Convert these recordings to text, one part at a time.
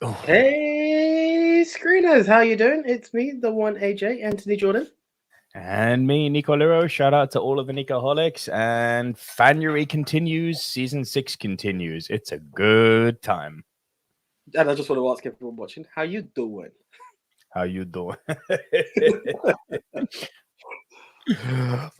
Oh. Hey, screeners, how you doing? It's me, the one AJ, Anthony Jordan. And me, Nico Lurot. Shout out to all of the Nicoholics. And Fanuary continues. Season 6 continues. It's a good time. And I just want to ask everyone watching, how you doing? How you doing?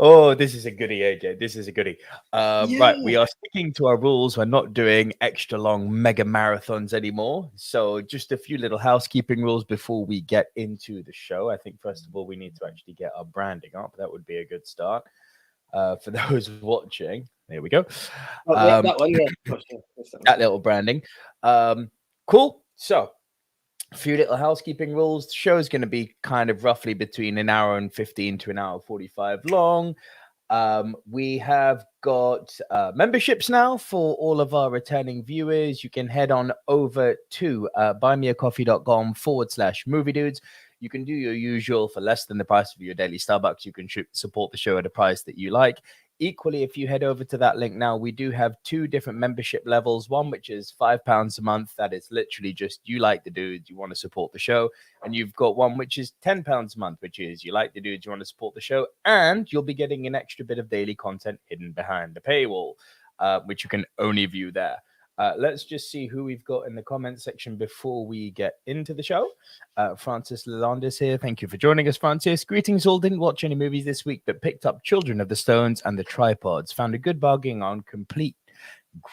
Oh, this is a goodie, AJ. This is a goodie. Right, we are sticking to our rules. We're not doing extra long mega marathons anymore. So just a few little housekeeping rules before we get into the show. I think, first of all, we need to actually get our branding up. That would be a good start for those watching. There we go. That one, yeah. That little branding. Cool. So, a few little housekeeping rules. The show is going to be kind of roughly between an hour and 15 to an hour 45 long. We have got memberships now for all of our returning viewers. You can head on over to buymeacoffee.com/movie dudes. You can do your usual for less than the price of your daily Starbucks. You can support the show at a price that you like. Equally, if you head over to that link now, we do have 2 different membership levels. One, which is £5 a month. That is literally just you like the dudes, you want to support the show. And you've got one, which is £10 a month, which is you like the dudes, you want to support the show. And you'll be getting an extra bit of daily content hidden behind the paywall, which you can only view there. Let's just see who we've got in the comment section before we get into the show. Francis Lalonde is here. Thank you for joining us, Francis. Greetings all. Didn't watch any movies this week, but picked up Children of the Stones and The Tripods. Found a good bargain on Complete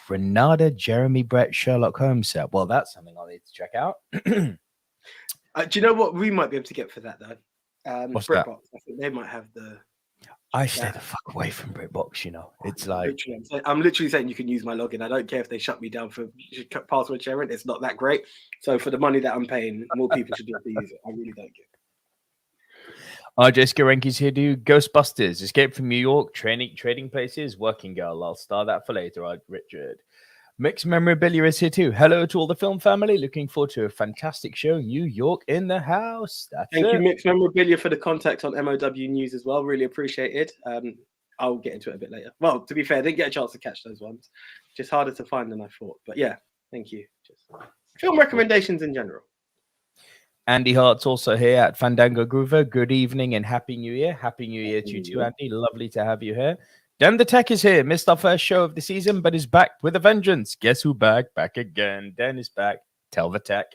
Granada Jeremy Brett Sherlock Holmes set. Well, that's something I'll need to check out. Do you know what we might be able to get for that, though? What's BritBox. that? I think they might have the... I stay the fuck away from BritBox, you know. It's like... I'm literally saying you can use my login. I don't care if they shut me down for password sharing. It's not that great. So for the money that I'm paying, more people should be able to use it. I really don't care. RJ Skarenki's here to do Ghostbusters, Escape from New York, Trading Places, Working Girl. I'll star that for later, Richard. Mixed Memorabilia is here too. Hello to all the film family. Looking forward to a fantastic show. New York in the house. Thank you, Mixed Memorabilia, for the contact on MOW News as well. Really appreciated. I'll get into it a bit later. Well, to be fair, I didn't get a chance to catch those ones. Just harder to find than I thought. But yeah, thank you. Just film recommendations in general. Andy Hart's also here at Fandango Groover. Good evening and Happy New Year. Happy New Year to you too, Andy. Lovely to have you here. Den the Tech is here. Missed our first show of the season, but is back with a vengeance. Guess who back? Back again. Den is back. Tell the Tech.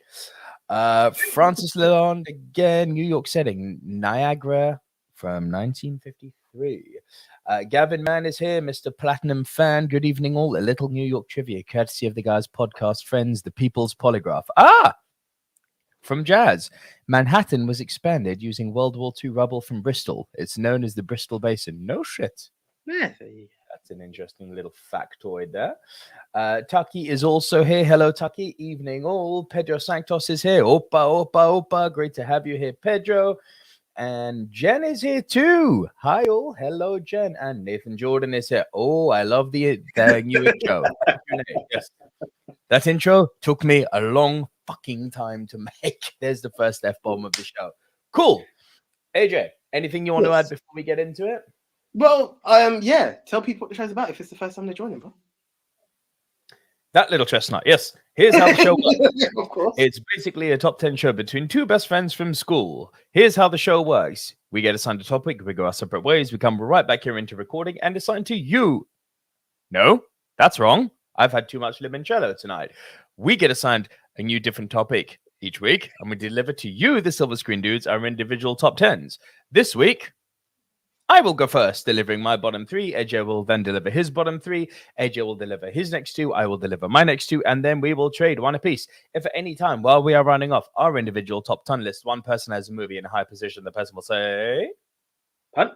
Francis Lalonde again. New York setting. Niagara from 1953. Gavin Mann is here. Mr. Platinum Fan. Good evening all. A little New York trivia, courtesy of the guys' podcast friends, the People's Polygraph. From Jazz. Manhattan was expanded using World War II rubble from Bristol. It's known as the Bristol Basin. No shit. Yeah. That's an interesting little factoid there. Tucky is also here. Hello, Tucky. Evening all. Pedro Sanctos is here. Opa. Great to have you here, Pedro. And Jen is here too. Hi all. Hello, Jen. And Nathan Jordan is here. Oh, I love the new intro. Yes. That intro took me a long fucking time to make. There's the first F-bomb of the show. Cool. AJ, anything you want to add before we get into it? Well, yeah. Tell people what the show's about if it's the first time they're joining, bro. That little chestnut. Yes. Here's how the show works. Yeah, of course. It's basically a top 10 show between 2 best friends from school. Here's how the show works. We get assigned a topic. We go our separate ways. We come right back here into recording and assign to you. No, that's wrong. I've had too much limoncello tonight. We get assigned a new different topic each week, and we deliver to you, the Silver Screen Dudes, our individual top 10s. This week, I will go first, delivering my bottom 3. AJ will then deliver his bottom 3. AJ will deliver his next 2. I will deliver my next 2, and then we will trade one apiece. If at any time, while we are rounding off our individual top 10 list, one person has a movie in a high position, the person will say, punt.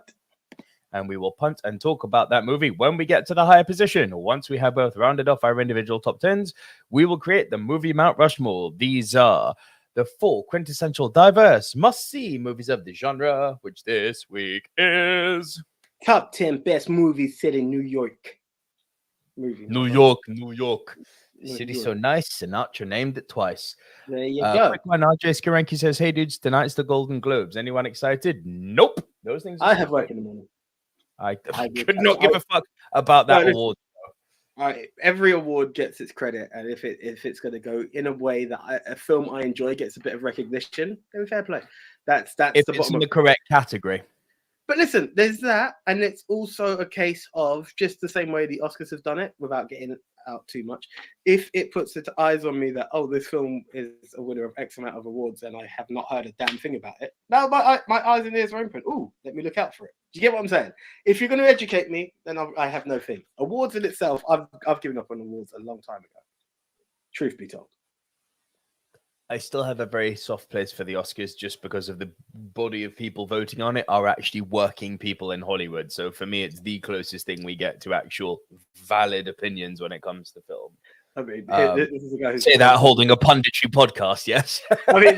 And we will punt and talk about that movie when we get to the higher position. Once we have both rounded off our individual top 10s, we will create the Movie Mount Rushmore. These are the 4 quintessential diverse must-see movies of the genre, which this week is... Top 10 best movies set in New York. New York. City so nice, Sinatra named it twice. There you go. Quick one, RJ Skarenki says, hey dudes, tonight's the Golden Globes. Anyone excited? Nope. Those things I have work in the morning. I could not give a fuck about that award. every award gets its credit, and if it's going to go in a way that a film I enjoy gets a bit of recognition, then fair play. That's if the it's bottom in of the correct category. But listen, there's that, and it's also a case of just the same way the Oscars have done it, without getting out too much. If it puts its eyes on me that, oh, this film is a winner of X amount of awards, and I have not heard a damn thing about it, now my eyes and ears are open. Ooh, let me look out for it. Do you get what I'm saying? If you're going to educate me, then I have no thing. Awards in itself, I've given up on awards a long time ago. Truth be told. I still have a very soft place for the Oscars just because of the body of people voting on it are actually working people in Hollywood. So for me, it's the closest thing we get to actual valid opinions when it comes to film. I mean, this is a guy who's say that holding a punditry podcast, yes. I mean,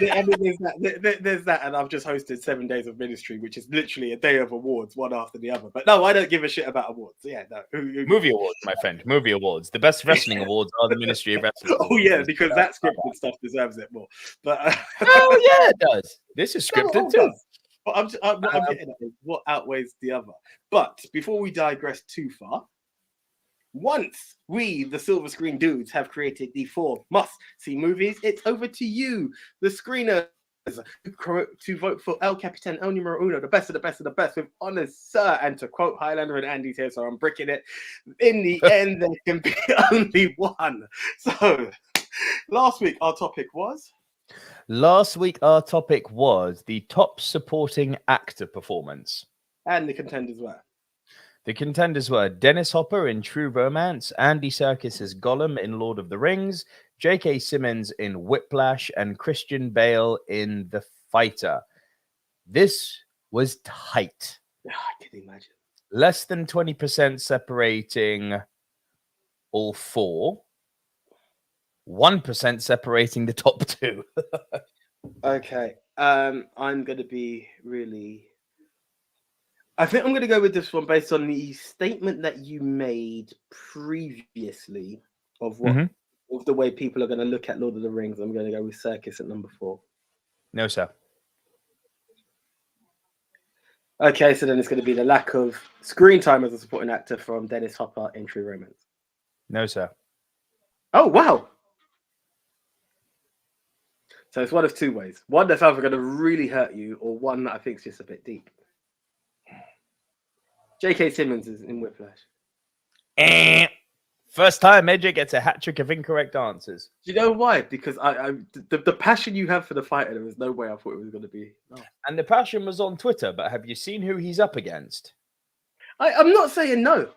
there's that, and I've just hosted 7 days of ministry, which is literally a day of awards, one after the other. But no, I don't give a shit about awards. Yeah, no. Movie awards, my friend. Movie awards. The best wrestling awards are the Ministry of Wrestling. Oh yeah, because that scripted stuff deserves it more. But oh yeah, it does. This is scripted too. But what I'm getting at is what outweighs the other. But before we digress too far. Once we, the Silver Screen Dudes, have created the 4 must-see movies, it's over to you, the screeners, to vote for El Capitan, El Numero Uno, the best of the best of the best, with honors, sir. And to quote Highlander and Andy's here, so I'm bricking it. In the end, there can be only one. So, last week our topic was the top supporting actor performance. And the contenders were. The contenders were Dennis Hopper in True Romance, Andy Serkis as Gollum in Lord of the Rings, J.K. Simmons in Whiplash, and Christian Bale in The Fighter. This was tight. Yeah, I can imagine. Less than 20% separating all 4. 1% separating the top 2. Okay. I'm going to be really... I think I'm going to go with this one based on the statement that you made previously of what of the way people are going to look at Lord of the Rings. I'm going to go with Serkis at number 4. No, sir. Okay, so then it's going to be the lack of screen time as a supporting actor from Dennis Hopper in True Romance. No, sir. Oh, wow. So it's one of 2 ways. One that's either going to really hurt you, or one that I think is just a bit deep. J.K. Simmons is in Whiplash. First time AJ gets a hat trick of incorrect answers. Do you know why? Because the passion you have for the fighter, there was no way I thought it was going to be. No. And the passion was on Twitter, but have you seen who he's up against? I'm not saying no.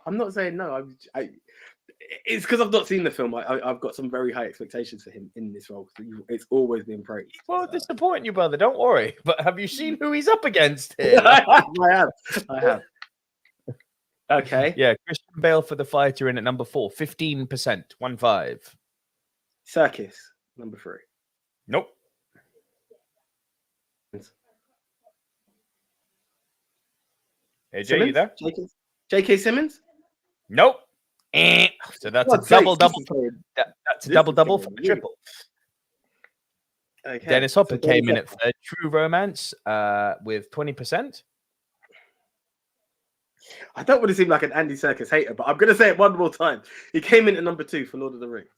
It's because I've not seen the film. I've got some very high expectations for him in this role. It's always been praised. Well, disappointing you, brother. Don't worry. But have you seen who he's up against here? I have. Okay. Yeah, Christian Bale for The Fighter in at number 4, 15%, 1-5. Serkis, number 3. Nope. AJ, Simmons? you there? J.K. Simmons? Nope. So that's a double. That's a double for the triple. Okay. Dennis Hopper came in at 3rd. True Romance with 20%. I don't want to seem like an Andy Serkis hater, but I'm going to say it one more time. He came in at number 2 for Lord of the Rings.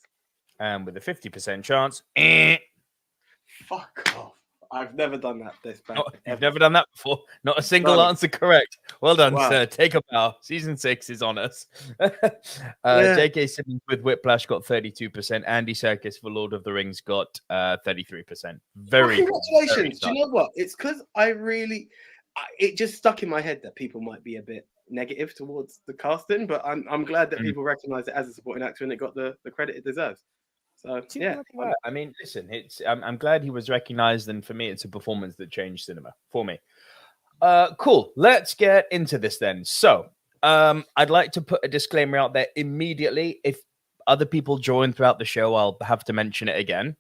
And with a 50% chance. Fuck off. I've never done that this bad. You've never done that before. Not a single answer correct. Well done, sir. Take a bow. Season 6 is on us. J.K. Simmons with Whiplash got 32%. Andy Serkis for Lord of the Rings got 33%. Congratulations. Do you know what? It's because it just stuck in my head that people might be a bit negative towards the casting, but I'm glad that people recognize it as a supporting actor and it got the credit it deserves. So yeah, I mean, listen, I'm glad he was recognized, and for me, it's a performance that changed cinema for me. Cool. Let's get into this then. So, I'd like to put a disclaimer out there immediately. If other people join throughout the show, I'll have to mention it again.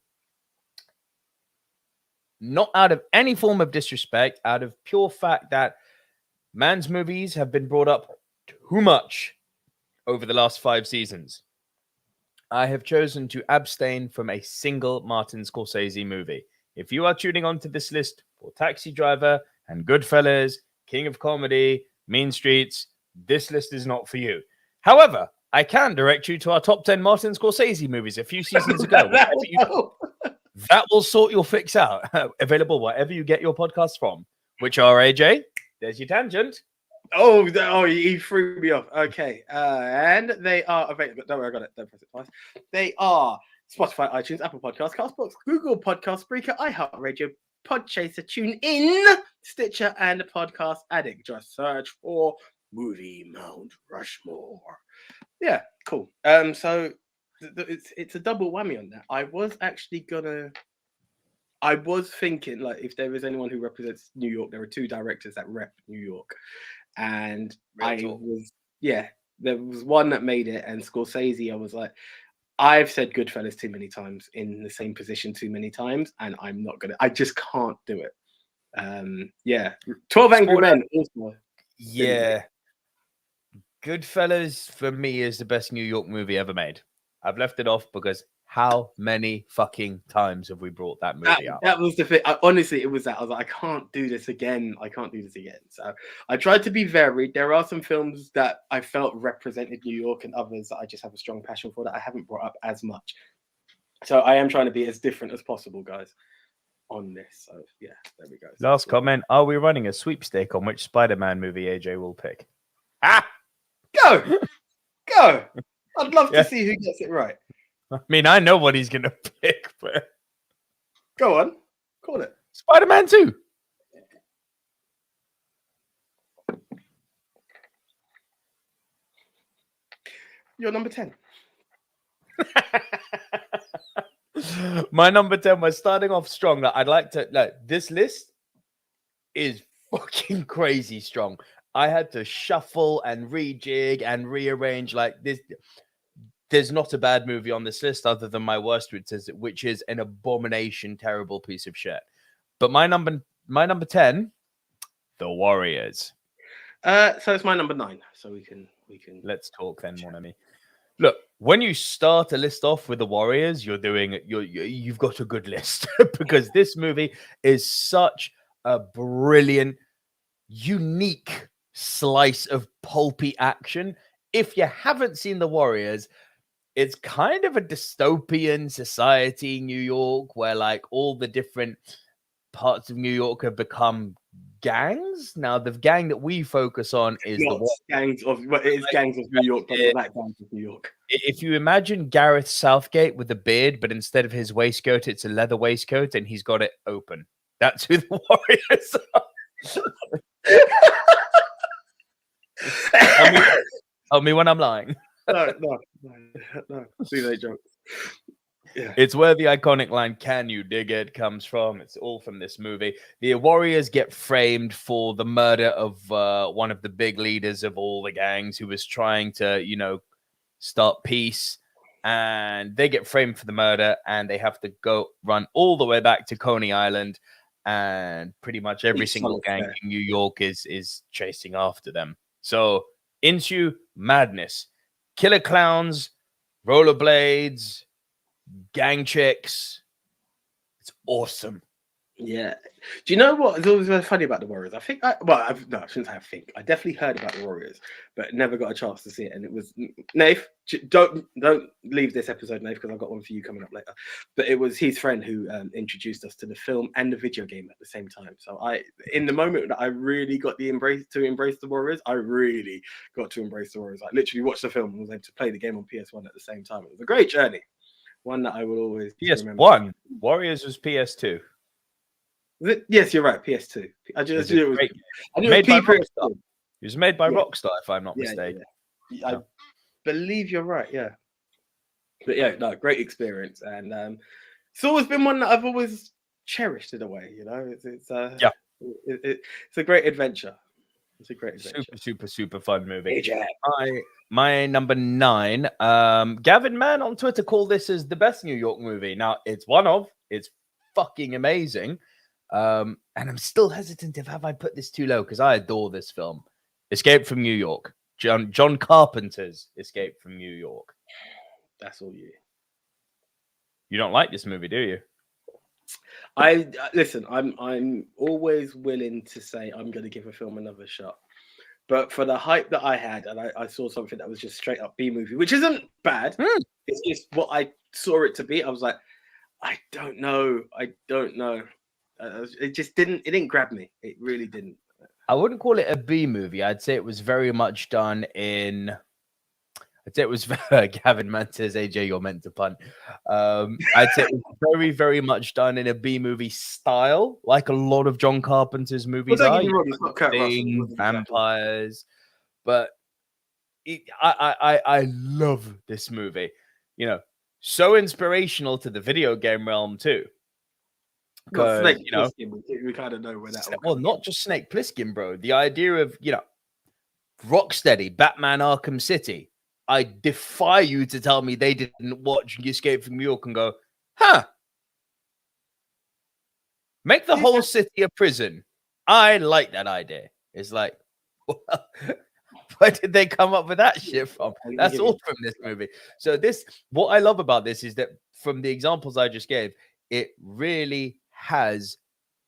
Not out of any form of disrespect, out of pure fact that man's movies have been brought up too much over the last 5 seasons. I have chosen to abstain from a single Martin Scorsese movie. If you are tuning onto this list for Taxi Driver and Goodfellas, King of Comedy, Mean Streets, this list is not for you. However, I can direct you to our top 10 Martin Scorsese movies a few seasons ago. That will sort your fix out. Available wherever you get your podcasts from, which are AJ. There's your tangent. Oh, he threw me off. Okay. And they are available. Don't worry, I got it. Don't press it twice. They are Spotify, iTunes, Apple Podcasts, Castbox, Google Podcasts, Spreaker, iHeartRadio, Podchaser, TuneIn, Stitcher, and Podcast Addict. Just search for Movie Mount Rushmore. Yeah, cool. So it's a double whammy on that. I was thinking, like, if there is anyone who represents New York, there are two directors that rep New York. And there was one that made it, and Scorsese, I was like, I've said Goodfellas too many times in the same position too many times, and I just can't do it. 12 Angry Men also. Yeah. Goodfellas for me is the best New York movie ever made. I've left it off because how many fucking times have we brought that movie out? That was the thing. Honestly, it was that. I was like, I can't do this again. So I tried to be varied. There are some films that I felt represented New York and others that I just have a strong passion for that I haven't brought up as much. So I am trying to be as different as possible, guys, on this. So yeah, there we go. Last comment. Are we running a sweepstake on which Spider-Man movie AJ will pick? Go! I'd love to see who gets it right. I mean, I know what he's going to pick, but... Go on. Call it. Spider-Man 2. You're number 10. My number 10 was starting off strong. I'd like to... this list is fucking crazy strong. I had to shuffle and rejig and rearrange like this. There's not a bad movie on this list other than my worst, which is an abomination, terrible piece of shit. But my number 10, The Warriors. So it's my number 9. So we can. Let's talk then, mon ami. Look, when you start a list off with The Warriors, you've got a good list because this movie is such a brilliant, unique slice of pulpy action. If you haven't seen The Warriors, it's kind of a dystopian society in New York where like all the different parts of New York have become gangs. Now, the gang that we focus on is gangs of New York, but not gangs of New York. If you imagine Gareth Southgate with a beard, but instead of his waistcoat, it's a leather waistcoat and he's got it open. That's who The Warriors are. Tell me when I'm lying. No. See that joke. Yeah. It's where the iconic line, "Can you dig it?" comes from. It's all from this movie. The Warriors get framed for the murder of one of the big leaders of all the gangs who was trying to, start peace. And they get framed for the murder and they have to go run all the way back to Coney Island. And pretty much every single gang in New York is chasing after them. So into madness. Killer clowns, rollerblades, gang chicks. It's awesome. Yeah. Do you know what is always funny about The Warriors? I shouldn't say I think. I definitely heard about The Warriors, but never got a chance to see it. And it was Nath. Don't leave this episode, Nath, because I've got one for you coming up later. But it was his friend who introduced us to the film and the video game at the same time. So in the moment that I really got to embrace The Warriors, I really got to embrace The Warriors. I literally watched the film and was able to play the game on PS1 at the same time. It was a great journey. One that I will always remember. PS1. Warriors was PS2. Yes, you're right. PS2. I just knew it was made by Rockstar. It was made by Rockstar, if I'm not mistaken. Yeah. I believe you're right. Yeah, but no, great experience, and it's always been one that I've always cherished in a way. It's a great adventure. It's a great adventure. Super fun movie. My number 9. Gavin Mann on Twitter called this as the best New York movie. Now it's fucking amazing. And I'm still hesitant have I put this too low because I adore this film. Escape from New York. John Carpenter's Escape from New York. That's all you. You don't like this movie, do you? Listen, I'm always willing to say I'm going to give a film another shot. But for the hype that I had, and I saw something that was just straight up B movie, which isn't bad. It's just what I saw it to be. I was like, I don't know. It just didn't grab me. It really didn't. I wouldn't call it a B movie. I'd say it was very much done in. I'd say it was Gavin Man says, AJ, you're meant to punt. I'd say it was very, very much done in a B movie style, like a lot of John Carpenter's movies are. It's not Kurt Russell, vampires, but I love this movie. You know, so inspirational to the video game realm too. Because we kind of know where that. Well, not just Snake Plissken, bro. The idea of Rocksteady, Batman: Arkham City. I defy you to tell me they didn't watch Escape from New York and go, make the whole city a prison. I like that idea. It's like, well, where did they come up with that shit from? That's all from this movie. So what I love about this is that from the examples I just gave, it really has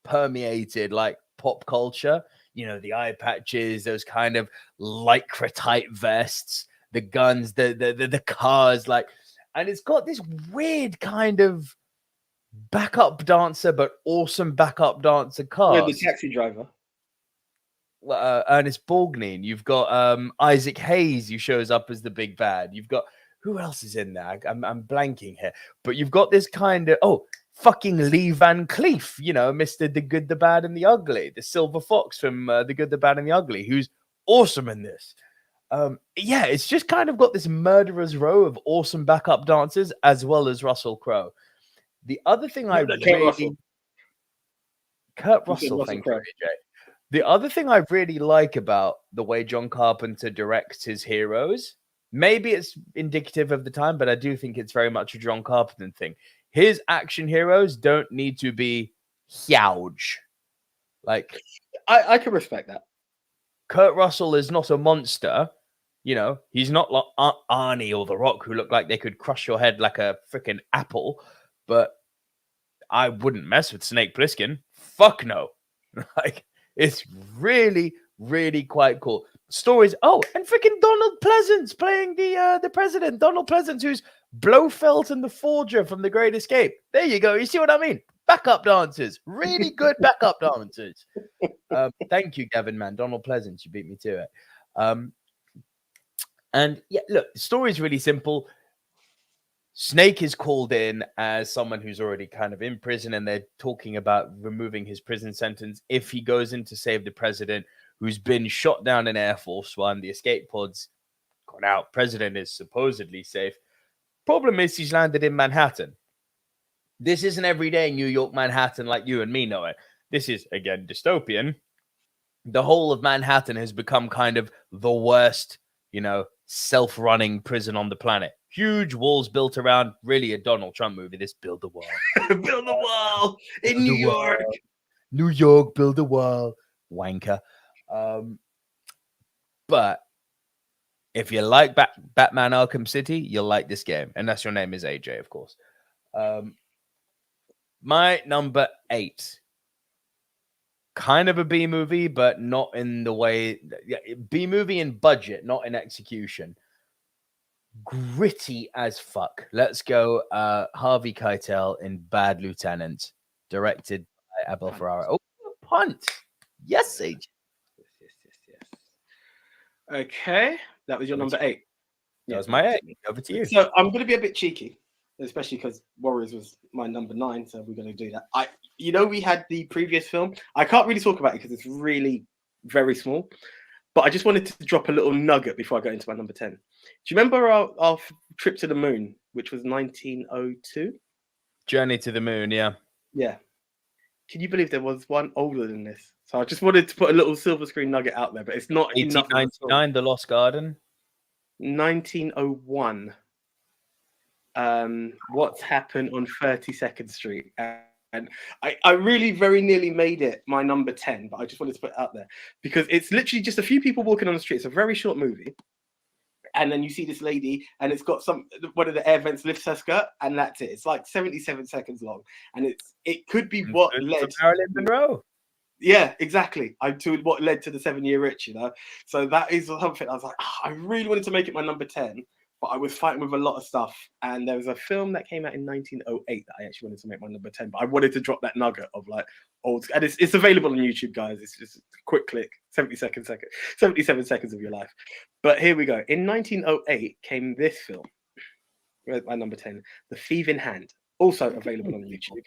permeated like pop culture. You know, the eye patches, those kind of lycra type vests, the guns, the cars, like, and it's got this weird kind of backup dancer, but awesome backup dancer cast. Yeah, the taxi driver. Ernest Borgnine. You've got Isaac Hayes, who shows up as the big bad. You've got who else is in there? I'm blanking here, but you've got this kind of fucking Lee Van Cleef, Mr. The Good, the Bad, and the Ugly, the Silver Fox from The Good, the Bad, and the Ugly, who's awesome in this. It's just kind of got this murderer's row of awesome backup dancers as well as Russell Crowe. The other thing Kurt Russell, thank you, AJ. The other thing I really like about the way John Carpenter directs his heroes, maybe it's indicative of the time, but I do think it's very much a John Carpenter thing. His action heroes don't need to be huge. Like, I can respect that. Kurt Russell is not a monster. He's not like Arnie or The Rock, who look like they could crush your head like a freaking apple. But I wouldn't mess with Snake Plissken. Fuck no. Like, it's really, really quite cool. Stories. Oh, and freaking Donald Pleasance playing the president. Donald Pleasance, who's Blofeld and the Forger from The Great Escape. There you go. You see what I mean? Backup dancers. Really good backup dancers. Thank you, Gavin, man. Donald Pleasance, you beat me to it. And yeah, look, the story's really simple. Snake is called in as someone who's already kind of in prison, and they're talking about removing his prison sentence if he goes in to save the president, who's been shot down in Air Force One. The escape pod's gone out. President is supposedly safe. Problem is he's landed in Manhattan. This isn't everyday New York, Manhattan like you and me know it. This is, again, dystopian. The whole of Manhattan has become kind of the worst, self-running prison on the planet. Huge walls built around, really a Donald Trump movie. This Build a Wall. Build a wall in New York. New York, build a wall. Wanker. But if you like Batman Arkham City, you'll like this game. Unless your name is AJ, of course. My number 8. Kind of a B movie, but not in the way... B movie in budget, not in execution. Gritty as fuck. Let's go Harvey Keitel in Bad Lieutenant, directed by Abel Ferrara. Oh, punt. Yes, AJ. Yes. Okay, that was your number 8. That was my 8. Over to you. So I'm going to be a bit cheeky, especially because Warriors was my number 9, so we're going to do that. We had the previous film. I can't really talk about it because it's really very small, but I just wanted to drop a little nugget before I go into my number 10. Do you remember our trip to the moon, which was 1902? Journey to the Moon, yeah. Yeah. Can you believe there was one older than this? So I just wanted to put a little silver screen nugget out there, but it's not 1899, The Lost Garden. 1901. What's Happened on 32nd Street? And I really very nearly made it my number 10, but I just wanted to put it out there because it's literally just a few people walking on the street. It's a very short movie. And then you see this lady and it's got one of the air vents lifts her skirt and that's it. It's like 77 seconds long. And it could be what led Marilyn Monroe. Yeah, exactly. To what led to the 7-year itch, you know. So that is something I was like, I really wanted to make it my number 10, but I was fighting with a lot of stuff. And there was a film that came out in 1908 that I actually wanted to make my number 10, but I wanted to drop that nugget of like old, and it's available on YouTube, guys. It's just a quick click, 77 seconds of your life. But here we go. In 1908 came this film, my number 10, The Thieving Hand. Also available on YouTube.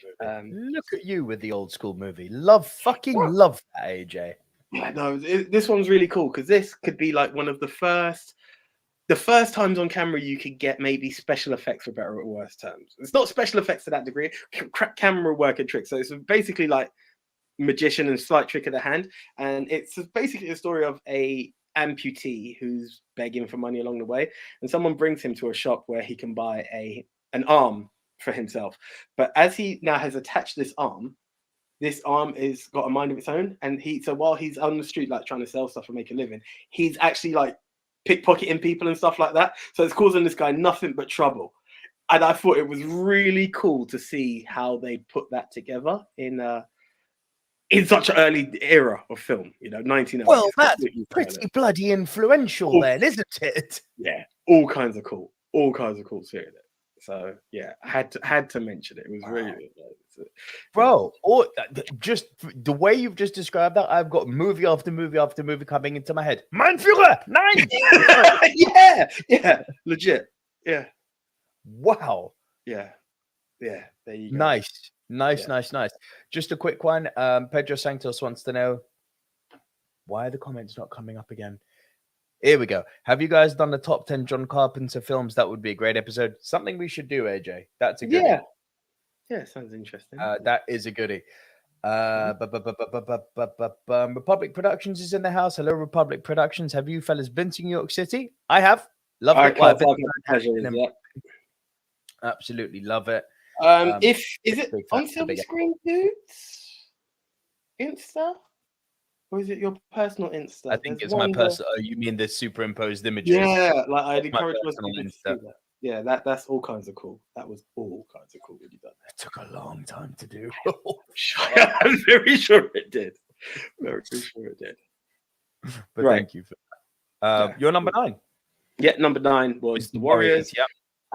Look at you with the old school movie. Love that, AJ. Yeah, no, this one's really cool because this could be like one of the first times on camera you could get maybe special effects, for better or worse terms. It's not special effects to that degree, camera work and tricks. So it's basically like magician and slight trick of the hand. And it's basically a story of a amputee who's begging for money along the way. And someone brings him to a shop where he can buy an arm for himself. But as he now has attached this arm is got a mind of its own. And so while he's on the street, like trying to sell stuff and make a living, he's actually like pickpocketing people and stuff like that. So it's causing this guy nothing but trouble. And I thought it was really cool to see how they put that together in such an early era of film, you know, 1900s. Well, that's pretty bloody influential then, isn't it? Yeah, all kinds of cool seeing it. So yeah, I had to mention it. It was really bro. Or just the way you've just described that, I've got movie after movie after movie coming into my head. Mein Führer 9. yeah, legit. Yeah. Wow. Yeah. There you go. Nice. Just a quick one. Pedro Santos wants to know, why are the comments not coming up again? Here we go. Have you guys done the top 10 John Carpenter films? That would be a great episode. Something we should do, AJ. That's a goodie. Yeah, sounds interesting. That is a goodie. Republic Productions is in the house. Hello, Republic Productions. Have you fellas been to New York City? I have. Love it. Absolutely love it. Is it on Silver Screen Dudes? Insta? Or is it your personal Insta? I think it's my personal. Oh, you mean the superimposed images? Yeah, like I'd encourage most people to see that. Yeah, that's all kinds of cool. That was all kinds of cool when you done. It took a long time to do. I'm very sure it did. Very sure it did. But thank you for that. Your number 9. Yeah, number 9 was The Warriors. Yeah.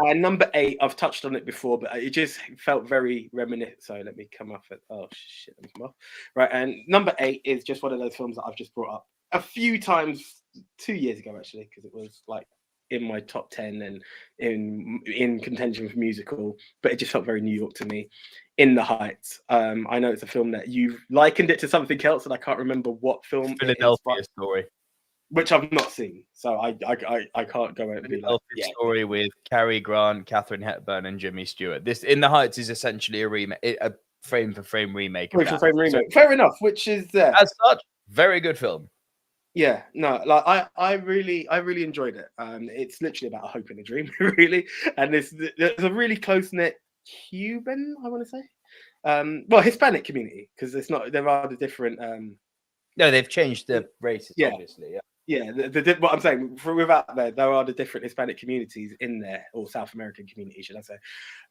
And number 8, I've touched on it before, but it just felt very reminiscent. So let me come off it. Oh shit, let me come off. Right, and number 8 is just one of those films that I've just brought up a few times 2 years ago, actually, because it was like in my top 10 and in contention for musical, but it just felt very New York to me. In the Heights. I know it's a film that you've likened it to something else, and I can't remember what film. Philadelphia Story. Which I've not seen, so I can't go out and be like, Story with Cary Grant, Katharine Hepburn, and Jimmy Stewart. This In the Heights is essentially a remake, a frame for frame remake. Fair enough. Which is there as such, very good film. Yeah, no, like I really enjoyed it. It's literally about a hope and a dream, really, and there's a really close knit Cuban, I want to say, Hispanic community, because it's not. There are the different. No, they've changed the races, obviously. Yeah, what I'm saying, without there are the different Hispanic communities in there, or South American community, should I say?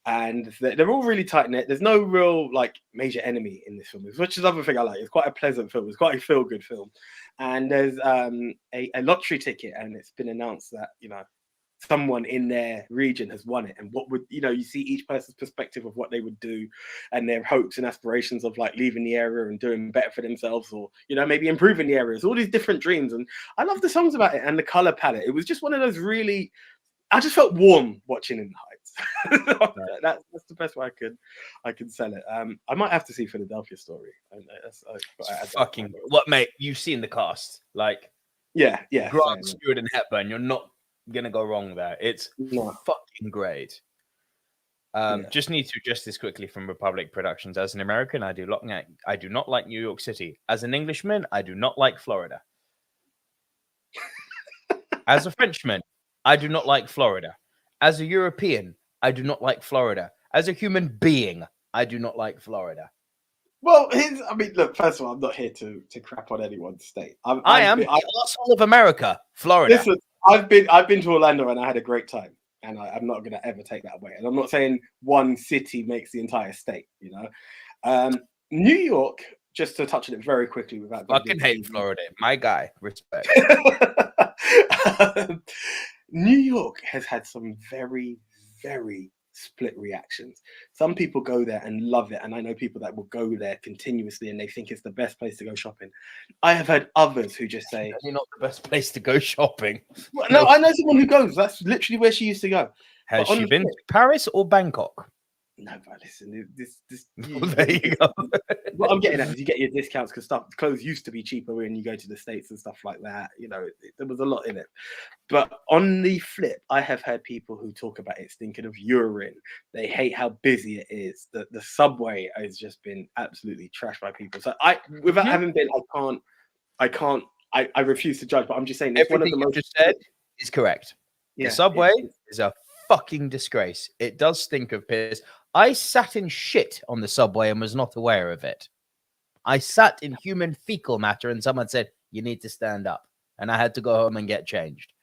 And they're all really tight knit. There's no real like major enemy in this film, which is another thing I like. It's quite a pleasant film. It's quite a feel good film. And there's a lottery ticket, and it's been announced that someone in their region has won it, and what would you see each person's perspective of what they would do and their hopes and aspirations of like leaving the area and doing better for themselves, or maybe improving the areas, all these different dreams. And I love the songs about it and the color palette. It was just one of those really, I just felt warm watching In the Heights. That's the best way I could sell it. I might have to see Philadelphia Story. Fucking what, mate? You've seen the cast, like yeah Grant, Stewart, and Hepburn. You're not gonna go wrong there. It's fucking great. Just need to address this quickly from Republic Productions. As an American, I do not like New York City. As an Englishman, I do not like Florida. As a Frenchman, I do not like Florida. As a European, I do not like Florida. As a human being, I do not like Florida. Well, look, first of all, I'm not here to crap on anyone's state. I am the asshole of America, Florida. Listen, I've been to Orlando and I had a great time, and I'm not going to ever take that away. And I'm not saying one city makes the entire state. New York just to touch on it very quickly without fucking hate Florida, my guy. Respect. New York has had some very, very split reactions. Some people go there and love it, and I know people that will go there continuously and they think it's the best place to go shopping. I have heard others who just say, "It's not the best place to go shopping." Well, no, I know someone who goes. That's literally where she used to go. Has she been to Paris or Bangkok? No, but listen, this Well, there you go. What I'm getting at is you get your discounts because clothes used to be cheaper when you go to the States and stuff like that. You know, there was a lot in it. But on the flip, I have heard people who talk about it stinking of urine. They hate how busy it is. The subway has just been absolutely trashed by people. So without having been, I refuse to judge. But I'm just saying, it's everything one of the most just said is correct. Yeah, the subway is a fucking disgrace. It does stink of piss. I sat in shit on the subway and was not aware of it. I sat in human fecal matter and someone said, you need to stand up. And I had to go home and get changed.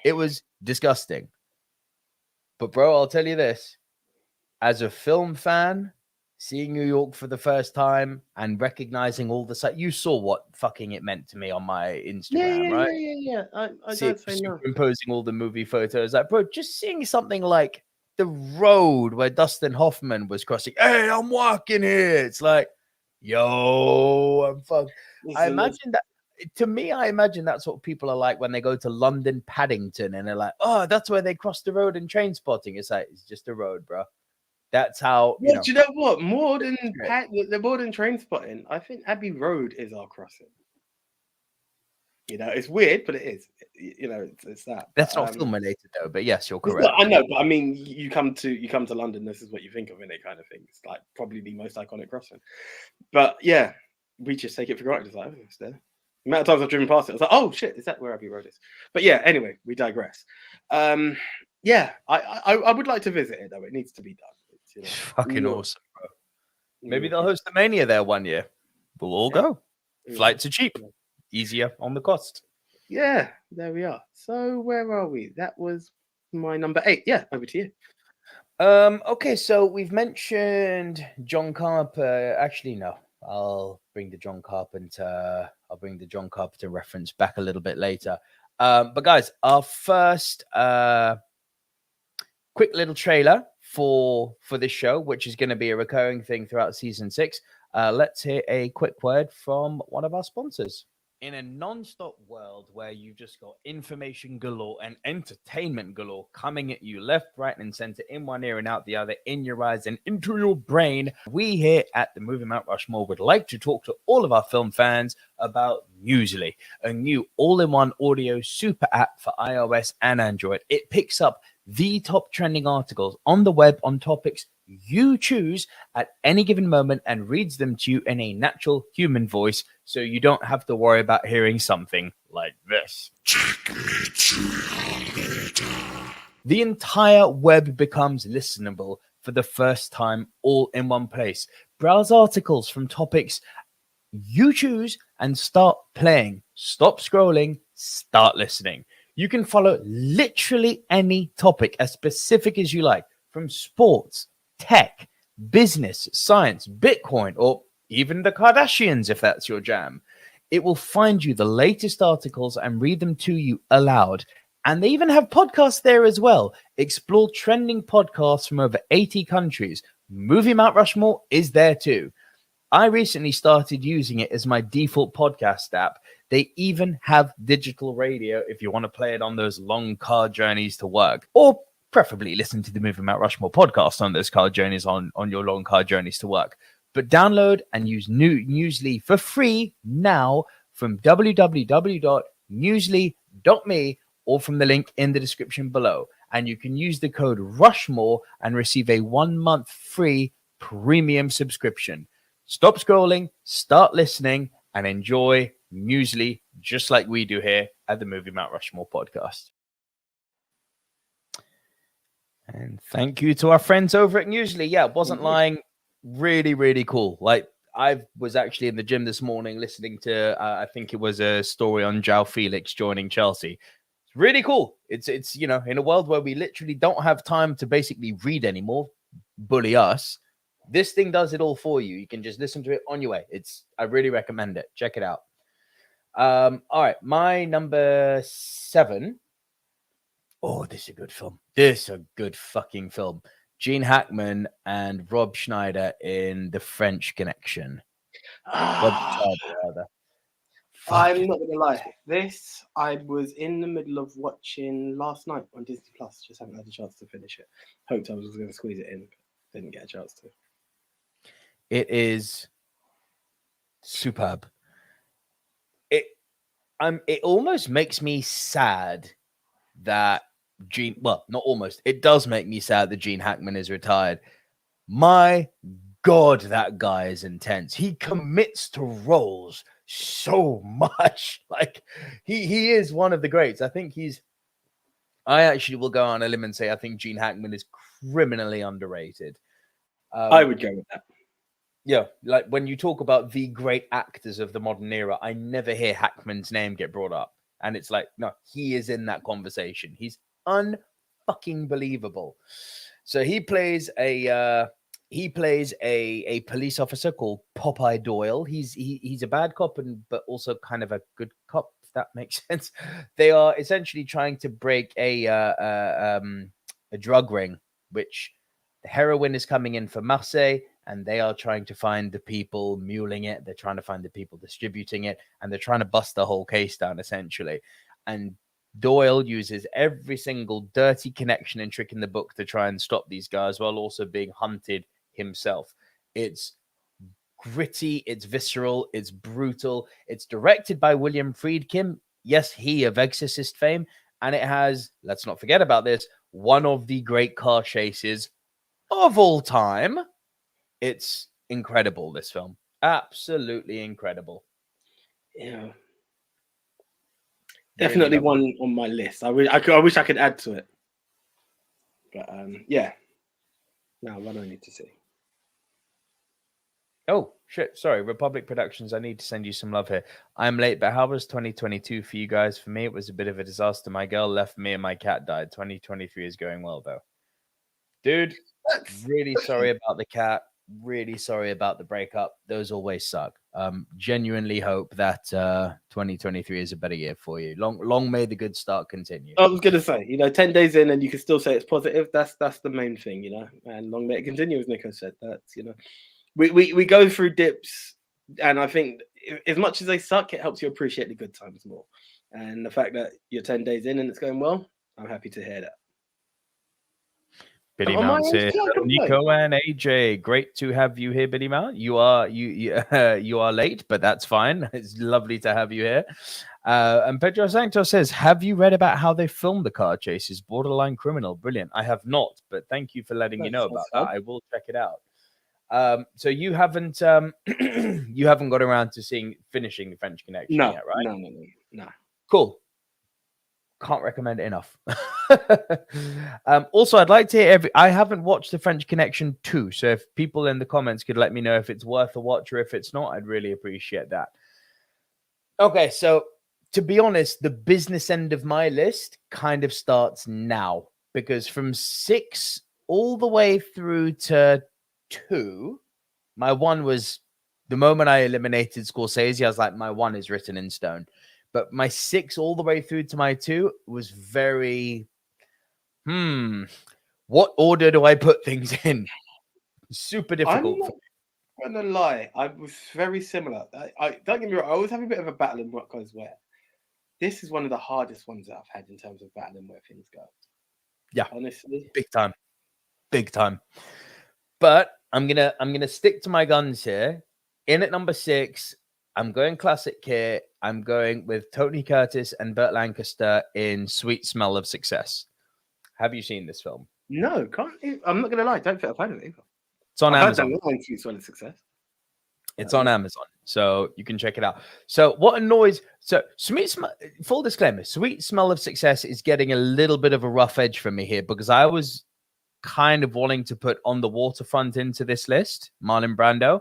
It was disgusting. But bro, I'll tell you this. As a film fan, seeing New York for the first time and recognizing all the you saw what fucking it meant to me on my Instagram, right? Yeah. I don't say no. Imposing all the movie photos, like, bro, just seeing something like the road where Dustin Hoffman was crossing. Hey, I'm walking here. It's like, yo, I'm fucked. I imagine that. To me, I imagine that's what people are like when they go to London Paddington and they're like, oh, that's where they cross the road in Train Spotting. It's like, it's just a road, bro. That's how. Do you know what? More than Train Spotting, I think Abbey Road is our crossing. You know, it's weird, but it is. You know, it's that. That's not film related though, but yes, you're correct. I know, but I mean, you come to London, this is what you think of in it, kind of thing. It's like probably the most iconic crossing. But yeah, we just take it for granted. It's like, oh, it's there. The amount of times I've driven past it, I was like, oh shit, is that where Abbey Road is? But yeah, anyway, we digress. Yeah, I would like to visit it though. It needs to be done. It's fucking awesome, bro. Maybe they'll host the Mania there one year. We'll all go. Flights are cheap. Easier on the cost. Yeah, there we are. So where are we? That was my number 8. Yeah, over to you. Okay, so we've mentioned John Carpenter. Actually, no. I'll bring the John Carpenter reference back a little bit later. But guys, our first quick little trailer for this show, which is going to be a recurring thing throughout season 6. Let's hear a quick word from one of our sponsors. In a non-stop world where you've just got information galore and entertainment galore coming at you left, right, and center, in one ear and out the other, in your eyes and into your brain, we here at the Movie Mount Rushmore would like to talk to all of our film fans about Musely, a new all-in-one audio super app for iOS and Android. It picks up the top trending articles on the web on topics you choose at any given moment and reads them to you in a natural human voice, so you don't have to worry about hearing something like this. The entire web becomes listenable for the first time, all in one place. Browse articles from topics you choose and start playing. Stop scrolling, start listening. You can follow literally any topic as specific as you like, from sports, tech, business, science, Bitcoin, or even the Kardashians, if that's your jam. It will find you the latest articles and read them to you aloud. And they even have podcasts there as well. Explore trending podcasts from over 80 countries. Movie Mount Rushmore is there too. I recently started using it as my default podcast app. They even have digital radio if you want to play it on those long car journeys to work, or preferably listen to the Movie Mount Rushmore podcast on those car journeys, on your long car journeys to work. But download and use Musely for free now from www.musely.me or from the link in the description below. And you can use the code Rushmore and receive a 1-month free premium subscription. Stop scrolling, start listening, and enjoy Musely just like we do here at the Movie Mount Rushmore podcast. And thank you to our friends over at Musely. Yeah, wasn't lying. Really, really cool. Like, I was actually in the gym this morning listening to, I think it was a story on João Felix joining Chelsea. It's really cool. It's you know, in a world where we literally don't have time to basically read anymore, bully us, This thing does it all for you. You can just listen to it on your way. I really recommend it. Check it out. All right, my number 7. Oh, this is a good film. This is a good fucking film. Gene Hackman and Rob Schneider in The French Connection. I'm not gonna lie. This I was in the middle of watching last night on Disney Plus. Just haven't had a chance to finish it. Hoped I was going to squeeze it in, but didn't get a chance to. It is superb. It almost makes me sad that Gene. Well, not almost. It does make me sad that Gene Hackman is retired. My God, that guy is intense. He commits to roles so much. Like he is one of the greats. I think I actually will go on a limb and say I think Gene Hackman is criminally underrated. I would go with that. Yeah, like when you talk about the great actors of the modern era, I never hear Hackman's name get brought up. And it's like, no, he is in that conversation. He's unfucking believable. So he plays a police officer called Popeye Doyle. He's a bad cop but also kind of a good cop, if that makes sense. They are essentially trying to break a drug ring, which the heroin is coming in from Marseille, and they are trying to find the people muling it. They're trying to find the people distributing it, and they're trying to bust the whole case down, essentially. And Doyle uses every single dirty connection and trick in the book to try and stop these guys while also being hunted himself. It's gritty, it's visceral, it's brutal. It's directed by William Friedkin. Yes, he of Exorcist fame. And it has, let's not forget about this, one of the great car chases of all time. It's incredible, this film. Absolutely incredible. Yeah. Definitely one on my list. I wish I could add to it. But yeah. Now one I need to see. Oh, shit. Sorry. Republic Productions. I need to send you some love here. I'm late, but how was 2022 for you guys? For me, it was a bit of a disaster. My girl left me and my cat died. 2023 is going well, though. Dude, really sorry about the cat. Really sorry about the breakup. Those always suck. Genuinely hope that 2023 is a better year for you. Long may the good start continue. I was gonna say, 10 days in and you can still say it's positive. That's the main thing, and long may it continue, as Nico said. That's we go through dips, and I think as much as they suck, it helps you appreciate the good times more. And the fact that you're 10 days in and it's going well, I'm happy to hear that. Billy Mount's here. Nico and AJ, great to have you here, Billy Mount. You are late, but that's fine. It's lovely to have you here. And Pedro Sanctos says, have you read about how they filmed the car chases? Borderline criminal. Brilliant. I have not, but thank you for letting me know about that. I will check it out. So you haven't you haven't got around to finishing The French Connection yet, right? No. Cool. Can't recommend it enough. Also, I'd like to hear I haven't watched The French Connection 2, so if people in the comments could let me know if it's worth a watch or if it's not, I'd really appreciate that. Okay, so to be honest, the business end of my list kind of starts now, because from 6 all the way through to 2, my 1 was the moment I eliminated Scorsese. I was like, my 1 is written in stone. But my 6 all the way through to my 2 was very, what order do I put things in? Super difficult. I'm not gonna lie, I was very similar. I don't get me wrong, I always have a bit of a battle in what goes where. This is one of the hardest ones that I've had in terms of battling where things go. Yeah, honestly, big time. But I'm gonna stick to my guns here. In at number 6, I'm going classic here. I'm going with Tony Curtis and Burt Lancaster in Sweet Smell of Success. Have you seen this film? No, I'm not going to lie. Don't think I've heard of it either. It's on Amazon. Sweet Smell of Success. It's on Amazon, so you can check it out. So what annoys... So full disclaimer, Sweet Smell of Success is getting a little bit of a rough edge for me here, because I was kind of wanting to put On the Waterfront into this list, Marlon Brando.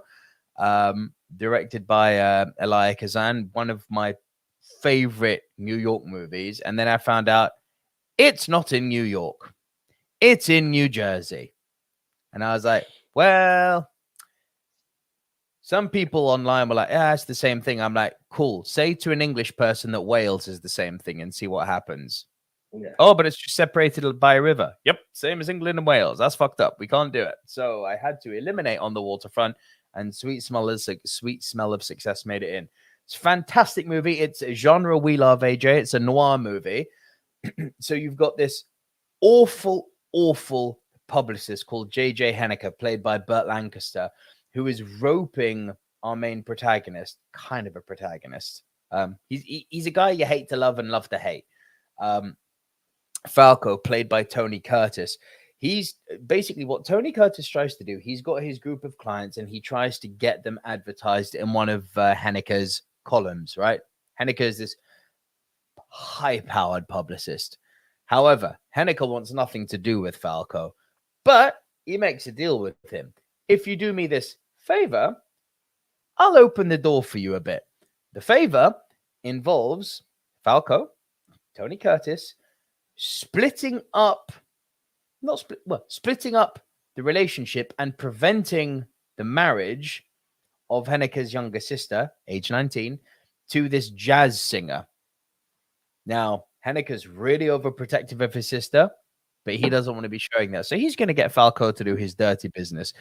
Directed by Elia Kazan, one of my favorite New York movies. And then I found out it's not in New York. It's in New Jersey. And I was like, well, Some people online were like, yeah, it's the same thing. I'm like, cool. Say to an English person that Wales is the same thing and see what happens. Yeah. Oh, but it's just separated by a river. Yep, same as England and Wales. That's fucked up. We can't do it. So I had to eliminate On the Waterfront, and Sweet Smell of Success made it in. It's a fantastic movie. It's a genre we love, AJ. It's a noir movie. So you've got this awful publicist called J.J. Henniker, played by Burt Lancaster, who is roping our main protagonist, kind of a protagonist. He's a guy you hate to love and love to hate. Falco, played by Tony Curtis. He's basically what Tony Curtis tries to do. He's got his group of clients and he tries to get them advertised in one of Henniker's columns, right? Henniker is this high-powered publicist. However, Henniker wants nothing to do with Falco, but he makes a deal with him. If you do me this favor, I'll open the door for you a bit. The favor involves Falco, Tony Curtis, splitting up the relationship and preventing the marriage of Henniker's younger sister, age 19, to this jazz singer. Now, Henniker's really overprotective of his sister, but he doesn't want to be showing that. So he's going to get Falco to do his dirty business.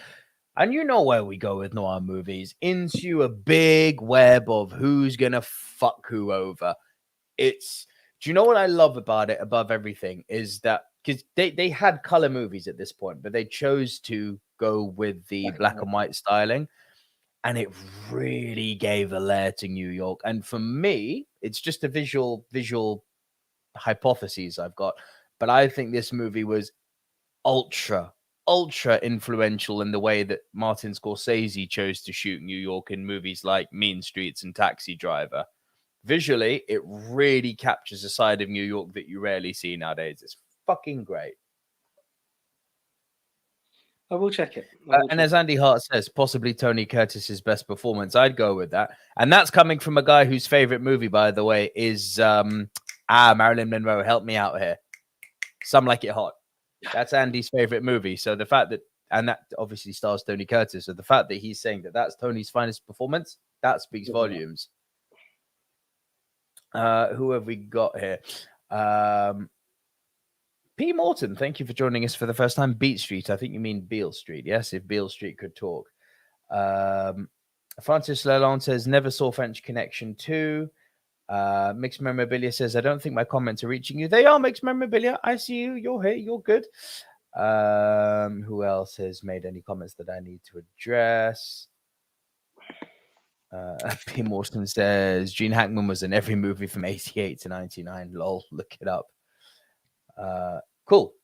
And you know where we go with noir movies, into a big web of who's going to fuck who over. Do you know what I love about it above everything is that, because they had color movies at this point, but they chose to go with the black and white styling. And it really gave a layer to New York. And for me, it's just a visual hypotheses I've got. But I think this movie was ultra influential in the way that Martin Scorsese chose to shoot New York in movies like Mean Streets and Taxi Driver. Visually, it really captures a side of New York that you rarely see nowadays. It's fucking great. I will check it. And as Andy Hart says, possibly Tony Curtis's best performance. I'd go with that. And that's coming from a guy whose favorite movie, by the way, is Marilyn Monroe. Help me out here. Some Like It Hot. That's Andy's favorite movie. So the fact that, and that obviously stars Tony Curtis, so the fact that he's saying that that's Tony's finest performance, that speaks volumes. Who have we got here? P. Morton, thank you for joining us for the first time. Beat Street, I think you mean Beale Street. Yes, if Beale Street could talk. Francis Lalonde says, never saw French Connection 2. Mixed Memorabilia says, I don't think my comments are reaching you. They are, Mixed Memorabilia. I see you. You're here. You're good. Who else has made any comments that I need to address? P. Morton says, Gene Hackman was in every movie from 88 to 99. Lol, look it up. Cool.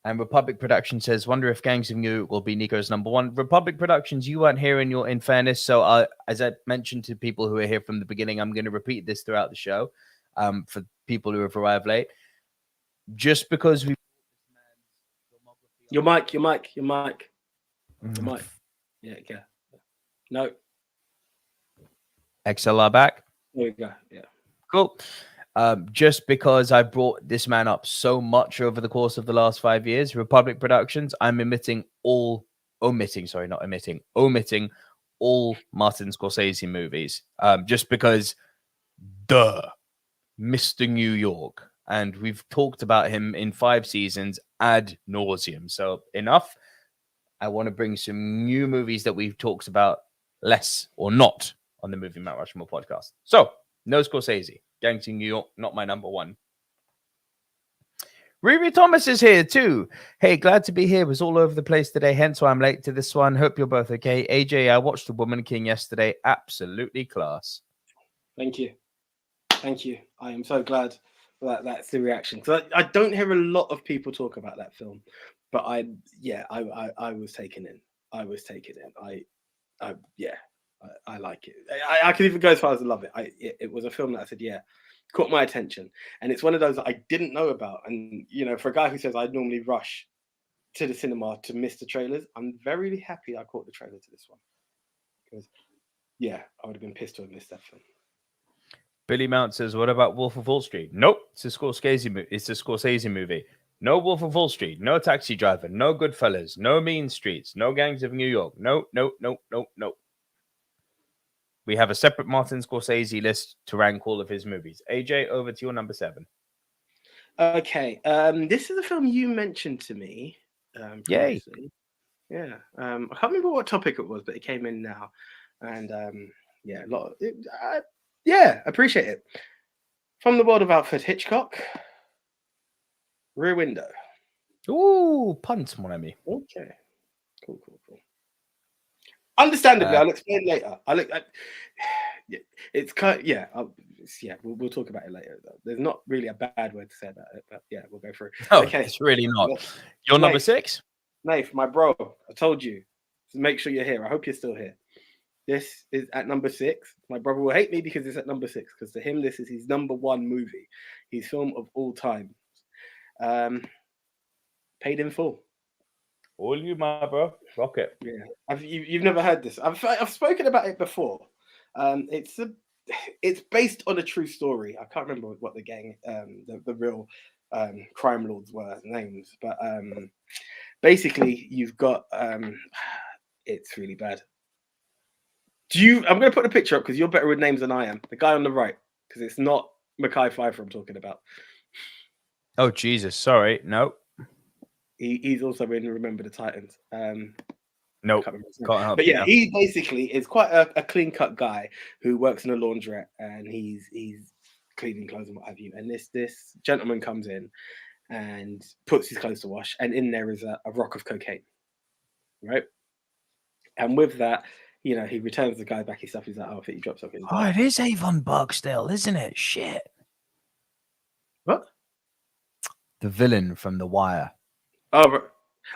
And Republic Productions says, wonder if Gangs of New York will be Nico's number one. Republic Productions, you weren't here in fairness. So as I mentioned to people who are here from the beginning, I'm going to repeat this throughout the show for people who have arrived late. Just because we... Your mic. Yeah. No. XLR back. There we go. Yeah. Cool. Just because I brought this man up so much over the course of the last 5 years, Republic Productions, I'm omitting all Martin Scorsese movies. Just because, Mr. New York. And we've talked about him in 5 seasons ad nauseum. So enough. I want to bring some new movies that we've talked about less or not on the Movie Mount Rushmore podcast. So, no Scorsese. Gangs in New York, not my number one. Riri Thomas is here too. Hey, glad to be here. Was all over the place today, hence why I'm late to this one. Hope you're both okay. AJ, I watched The Woman King yesterday. Absolutely class. Thank you. I am so glad that's the reaction. Because I don't hear a lot of people talk about that film. But I was taken in. I like it. I could even go as far as to love it. It was a film that I said, caught my attention. And it's one of those that I didn't know about. And, for a guy who says I normally rush to the cinema to miss the trailers, I'm very happy I caught the trailer to this one. Because, I would have been pissed to have missed that film. Billy Mount says, what about Wolf of Wall Street? Nope. It's a Scorsese movie. No Wolf of Wall Street, no Taxi Driver, no Goodfellas, no Mean Streets, no Gangs of New York. No. We have a separate Martin Scorsese list to rank all of his movies. AJ, over to your number 7. Okay. This is a film you mentioned to me previously. Yeah. I can't remember what topic it was, but it came in now. And yeah, appreciate it. From the world of Alfred Hitchcock, Rear Window. Ooh, punt, mon ami. Okay. Cool. Understandably, I'll explain later. It's kind of, we'll talk about it later. Though. There's not really a bad word to say about it, but yeah, we'll go through. Oh, okay, it's really not. Your number 6? Nath, my bro, I told you. So make sure you're here. I hope you're still here. This is at number 6. My brother will hate me because it's at number 6, because to him, this is his number 1 movie, his film of all time. Paid in Full. All you, my bro. Rock it. Yeah, you've never heard this. I've spoken about it before. It's based on a true story. I can't remember what the gang, the real crime lords were names, but basically you've got it's really bad. I'm going to put the picture up because you're better with names than I am. The guy on the right, because it's not Mekhi Phifer I'm talking about. Oh Jesus, sorry, no. He's also in Remember the Titans. No, but yeah, he basically is quite a clean-cut guy who works in a laundrette, and he's cleaning clothes and what have you. And this gentleman comes in and puts his clothes to wash, and in there is a rock of cocaine, right? And with that, he returns the guy back his stuff. He's like, "Oh, I think you dropped something." Oh, it is Avon Barksdale, isn't it? Shit. What? The villain from The Wire. Oh,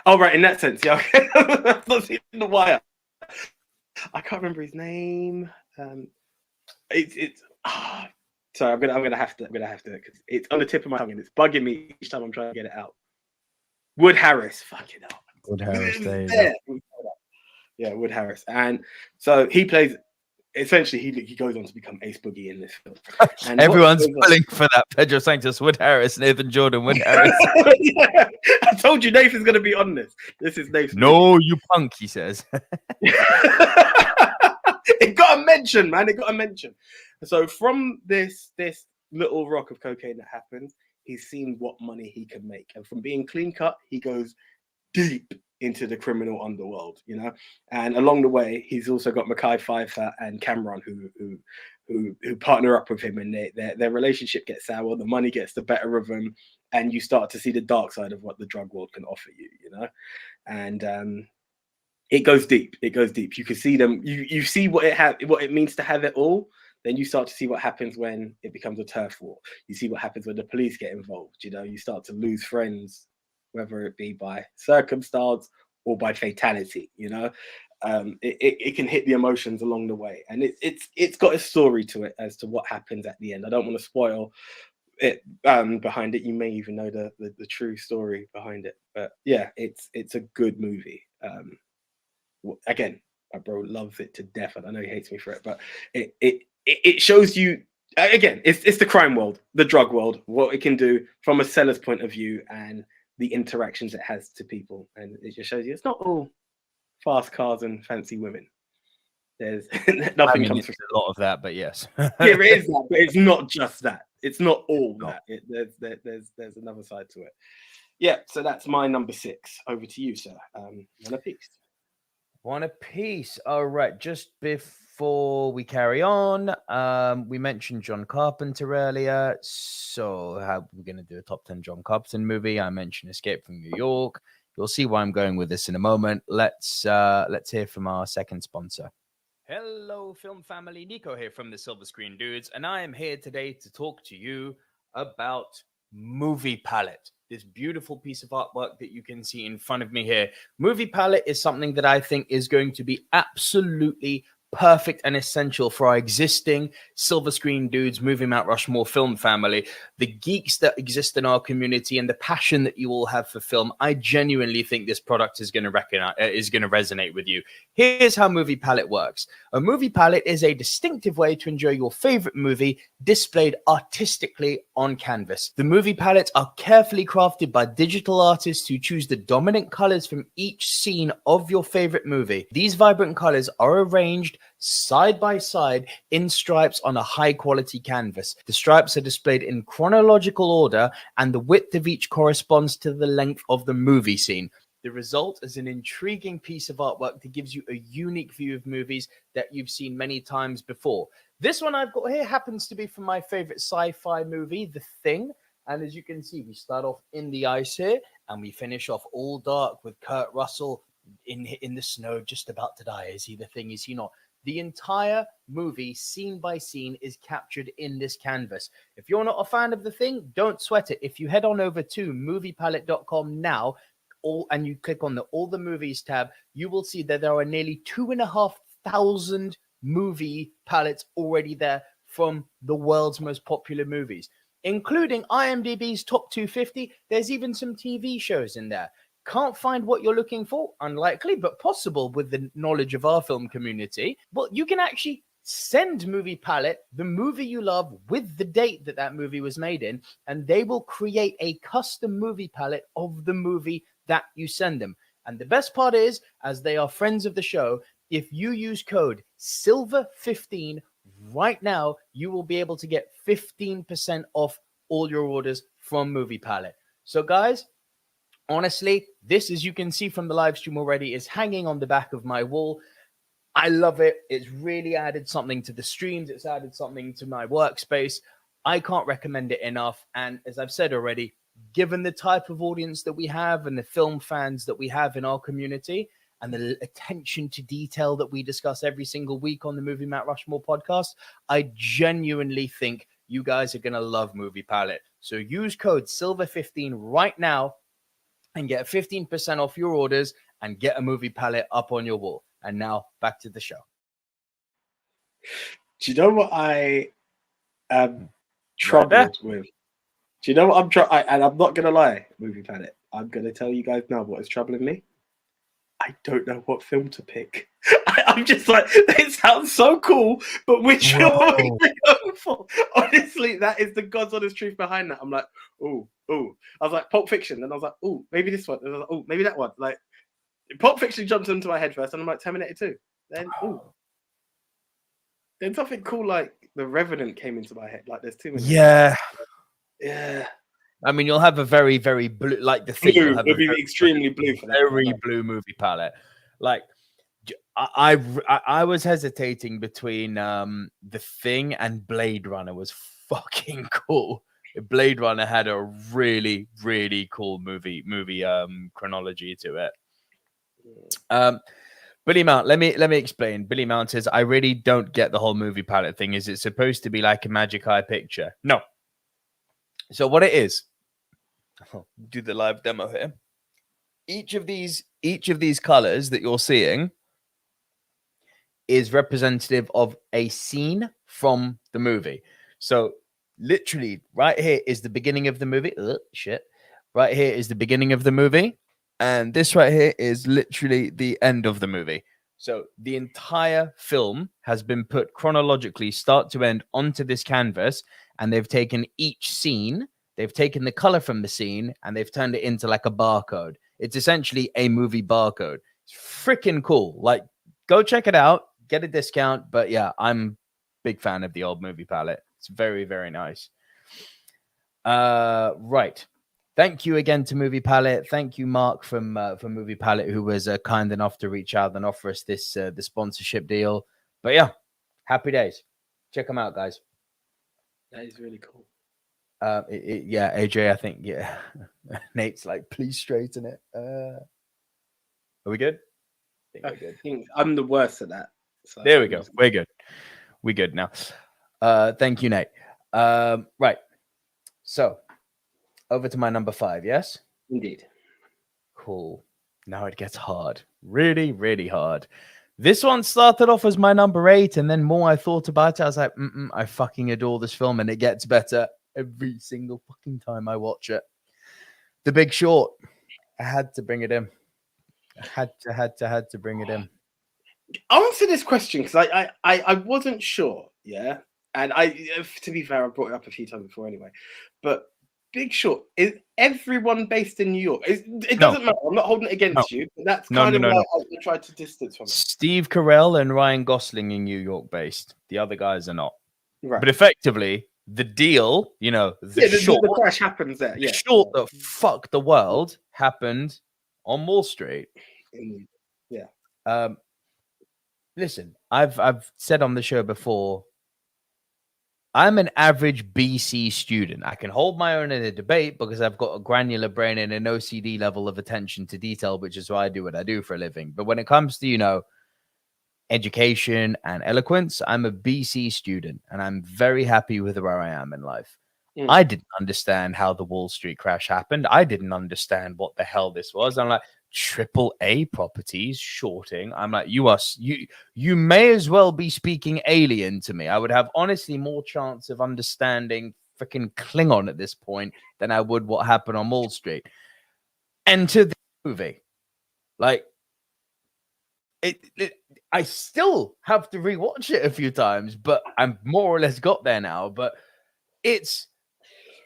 right. In that sense, yeah. I've not seen The Wire. I can't remember his name. Sorry, I'm gonna have to because it's on the tip of my tongue and it's bugging me each time I'm trying to get it out. Wood Harris, fucking hell. Wood Harris, there. Yeah, Wood Harris, and so he plays. Essentially, he goes on to become Ace Boogie in this film. And everyone's pulling for that. Pedro Sanchez, Wood Harris, Nathan Jordan, Wood Harris. Yeah, I told you Nathan's going to be on this. This is Nathan. No, you punk, he says. It got a mention, man. It got a mention. So from this little rock of cocaine that happens, he's seen what money he can make. And from being clean cut, he goes deep into the criminal underworld, and along the way he's also got Mekhi Phifer and Cameron who partner up with him, and their relationship gets sour, the money gets the better of them, and you start to see the dark side of what the drug world can offer you, and it goes deep. You can see them, you see what it means to have it all. Then you start to see what happens when it becomes a turf war. You see what happens when the police get involved. You start to lose friends, whether it be by circumstance or by fatality, it can hit the emotions along the way, and it's got a story to it as to what happens at the end. I don't want to spoil it behind it. You may even know the true story behind it, but yeah, it's a good movie. Again, my bro loves it to death, and I know he hates me for it, but it shows you. Again, it's the crime world, the drug world, what it can do from a seller's point of view, and the interactions it has to people, and it just shows you it's not all fast cars and fancy women. There's nothing comes from a lot of that, but yes, yeah, it is that, but it's not just that. It's not all that. There's another side to it. Yeah, so that's my number 6. Over to you, sir. One apiece. All right. Just before we carry on, we mentioned John Carpenter earlier. So how we're going to do a top 10 John Carpenter movie. I mentioned Escape from New York. You'll see why I'm going with this in a moment. Let's hear from our second sponsor. Hello, film family. Nico here from the Silver Screen Dudes, and I am here today to talk to you about Movie Palette. This beautiful piece of artwork that you can see in front of me here. Movie Palette is something that I think is going to be absolutely perfect and essential for our existing Silver Screen Dudes, Movie Mount Rushmore film family, the geeks that exist in our community, and the passion that you all have for film. I genuinely think this product is going to resonate with you. Here's how Movie Palette works. A Movie Palette is a distinctive way to enjoy your favorite movie displayed artistically on canvas. The movie palettes are carefully crafted by digital artists who choose the dominant colors from each scene of your favorite movie. These vibrant colors are arranged side by side in stripes on a high quality canvas. The stripes are displayed in chronological order, and the width of each corresponds to the length of the movie scene. The result is an intriguing piece of artwork that gives you a unique view of movies that you've seen many times before. This one I've got here happens to be from my favorite sci-fi movie, The Thing. And as you can see, we start off in the ice here, and we finish off all dark with Kurt Russell in the snow, just about to die. Is he the Thing? Is he not? The entire movie, scene by scene, is captured in this canvas. If you're not a fan of The Thing, don't sweat it. If you head on over to moviepalette.com now, and you click on the All the Movies tab, you will see that there are nearly 2,500 movie palettes already there from the world's most popular movies, including IMDb's top 250. There's even some TV shows in there. Can't find what you're looking for? Unlikely, but possible with the knowledge of our film community. Well, you can actually send Movie Palette the movie you love with the date that that movie was made in, and they will create a custom movie palette of the movie that you send them. And the best part is, as they are friends of the show, if you use code SILVER15 right now, you will be able to get 15% off all your orders from Movie Palette. So guys, honestly, this, as you can see from the live stream already, is hanging on the back of my wall. I love it. It's really added something to the streams. It's added something to my workspace. I can't recommend it enough. And as I've said already, given the type of audience that we have and the film fans that we have in our community and the attention to detail that we discuss every single week on the Movie Mount Rushmore podcast, I genuinely think you guys are going to love Movie Palette. So use code SILVER15 right now and get 15% off your orders and get a Movie Palette up on your wall. And now back to the show. Do you know what I am troubled with? Do you know what and I'm not going to lie, Movie Planet. I'm going to tell you guys now what is troubling me. I don't know what film to pick. I'm just like, it sounds so cool, but which film are we going to go for? Honestly, that is the God's honest truth behind that. I'm like, oh. I was like, Pulp Fiction. And I was like, oh, maybe this one. And I was like, oh, maybe that one. Like, Pulp Fiction jumped into my head first, and I'm like, Terminator 2. Then, then something cool like The Revenant came into my head. Like, there's too many. Yeah. Yeah. I mean, you'll have a very, very blue, like The Thing. Blue. It'll be extremely blue for that. Very blue movie palette. Like, I was hesitating between The Thing and Blade Runner. Was fucking cool. Blade Runner had a really, really cool movie chronology to it. Billy Mount, let me explain. Billy Mount says, I really don't get the whole movie palette thing. Is it supposed to be like a Magic Eye picture? No. So what it is, I'll do the live demo here. Each of these colors that you're seeing is representative of a scene from the movie. So literally right here is the beginning of the movie. Right here is the beginning of the movie. And this right here is literally the end of the movie. So the entire film has been put chronologically, start to end, onto this canvas. And they've taken each scene, they've taken the color from the scene, and they've turned it into like a barcode. It's essentially a movie barcode. It's freaking cool. Like, go check it out, get a discount. But yeah, I'm a big fan of the old movie palette. It's very, very nice. Right. Thank you again to Movie Palette. Thank you, Mark, from Movie Palette, who was kind enough to reach out and offer us this the sponsorship deal. But yeah, happy days. Check them out, guys. That is really cool. Yeah, AJ, I think, yeah. Nate's like, please straighten it. Are we good? I think I'm the worst at that. So there we go. We're good. We're good now. Thank you, Nate. Right. So, over to my number 5, yes? Indeed. Cool. Now it gets hard. Really, really hard. This one started off as my number 8, and then more I thought about it, I was like, I fucking adore this film, and it gets better every single fucking time I watch it. The Big Short. I had to bring it in. I had to bring it in. Answer this question, because I wasn't sure, yeah? And to be fair, I've brought it up a few times before anyway. But Big Short, is everyone based in New York? It doesn't matter. I'm not holding it against you, but that's kind of why I tried to distance from it. Steve Carell and Ryan Gosling in New York based. The other guys are not. Right. But effectively, the deal, the crash happens there. The short that fucked the world happened on Wall Street. Yeah. Listen, I've said on the show before, I'm an average BC student. I can hold my own in a debate because I've got a granular brain and an OCD level of attention to detail, which is why I do what I do for a living. But when it comes to, education and eloquence, I'm a BC student and I'm very happy with where I am in life. I didn't understand how the Wall Street crash happened. I didn't understand what the hell this was. I'm like, AAA properties shorting. I'm like, you may as well be speaking alien to me. I would have honestly more chance of understanding freaking Klingon at this point than I would what happened on Wall Street. And to the movie, like I still have to rewatch it a few times, but I'm more or less got there now. But it's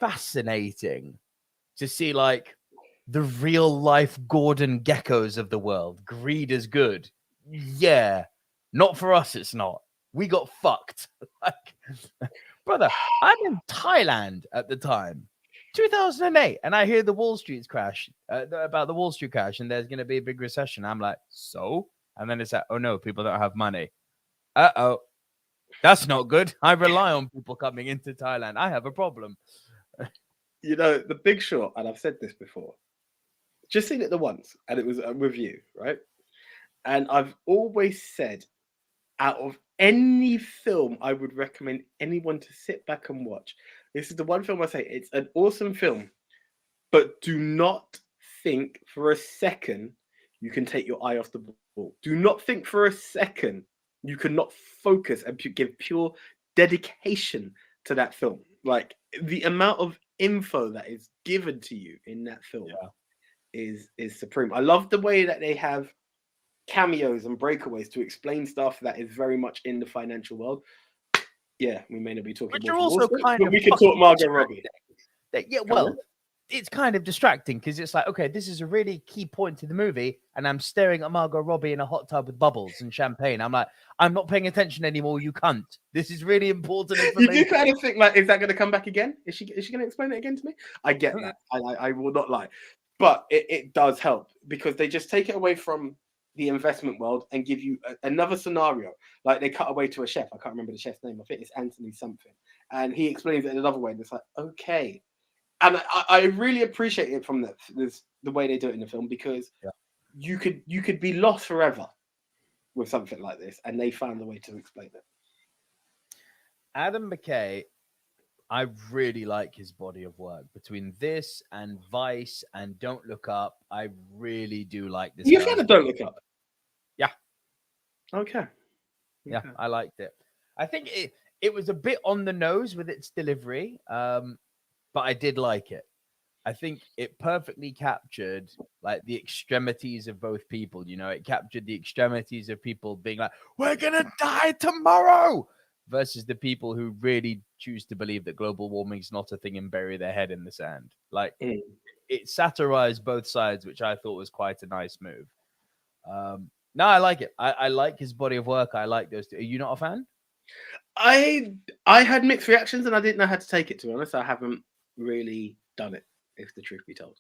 fascinating to see like the real life Gordon Geckos of the world. Greed is good. Yeah. Not for us, it's not. We got fucked. Like, brother, I'm in Thailand at the time, 2008, and I hear the Wall Street crash, about the Wall Street crash, and there's going to be a big recession. I'm like, so? And then it's like, oh no, people don't have money. Uh-oh. That's not good. I rely on people coming into Thailand. I have a problem. The Big Short, and I've said this before, just seen it the once, and it was a review, right? And I've always said, out of any film I would recommend anyone to sit back and watch, this is the one film I say, it's an awesome film, but do not think for a second you can take your eye off the ball. Do not think for a second you cannot focus and give pure dedication to that film. Like, the amount of info that is given to you in that film is supreme. I love the way that they have cameos and breakaways to explain stuff that is very much in the financial world. Yeah, we may not be talking. But you're also kind of. We can talk Margot Robbie. It's kind of distracting because it's like, okay, this is a really key point to the movie, and I'm staring at Margot Robbie in a hot tub with bubbles and champagne. I'm like, I'm not paying attention anymore, you cunt. This is really important information. You do kind of think, like, is that going to come back again? Is she going to explain it again to me? I get that. I will not lie. But it does help because they just take it away from the investment world and give you another scenario. Like, they cut away to a chef. I can't remember the chef's name. I think it's Anthony something. And he explains it in another way. And it's like, okay. And I really appreciate it from the way they do it in the film, because you could be lost forever with something like this, and they found a way to explain it. Adam McKay, I really like his body of work. Between this and Vice and Don't Look Up, I really do like this. You kind of Don't Look Up? Yeah. Okay. Yeah, I liked it. I think it was a bit on the nose with its delivery, but I did like it. I think it perfectly captured like the extremities of both people. It captured the extremities of people being like, we're going to die tomorrow, versus the people who really choose to believe that global warming is not a thing and bury their head in the sand. Like, it satirized both sides, which I thought was quite a nice move. No, I like it. I like his body of work. I like those two. Are you not a fan? I had mixed reactions and I didn't know how to take it, to be honest. I haven't really done it, if the truth be told.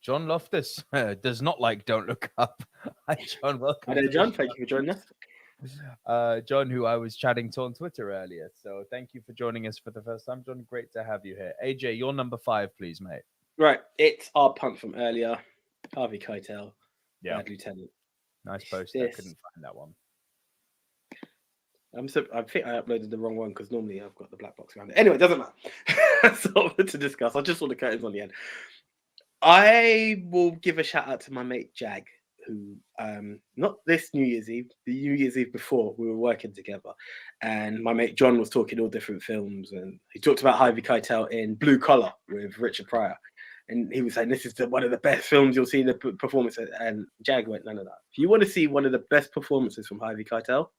John Loftus does not like Don't Look Up. Hi, John. Welcome. Hello, John. Thank you for joining us. John, who I was chatting to on Twitter earlier. So thank you for joining us for the first time, John. Great to have you here. AJ, your number 5, please, mate. Right. It's our punt from earlier. Harvey Keitel. Bad Lieutenant. Nice post. I couldn't find that one. I think I uploaded the wrong one because normally I've got the black box around it. Anyway, it doesn't matter. That's all to discuss. I just saw the curtains on the end. I will give a shout out to my mate Jag, who not this New Year's Eve, the New Year's Eve before, we were working together, and my mate John was talking all different films, and he talked about Harvey Keitel in Blue Collar with Richard Pryor, and he was saying this is one of the best films you'll see in the performances, and Jag went, none of that. If you want to see one of the best performances from Harvey Keitel,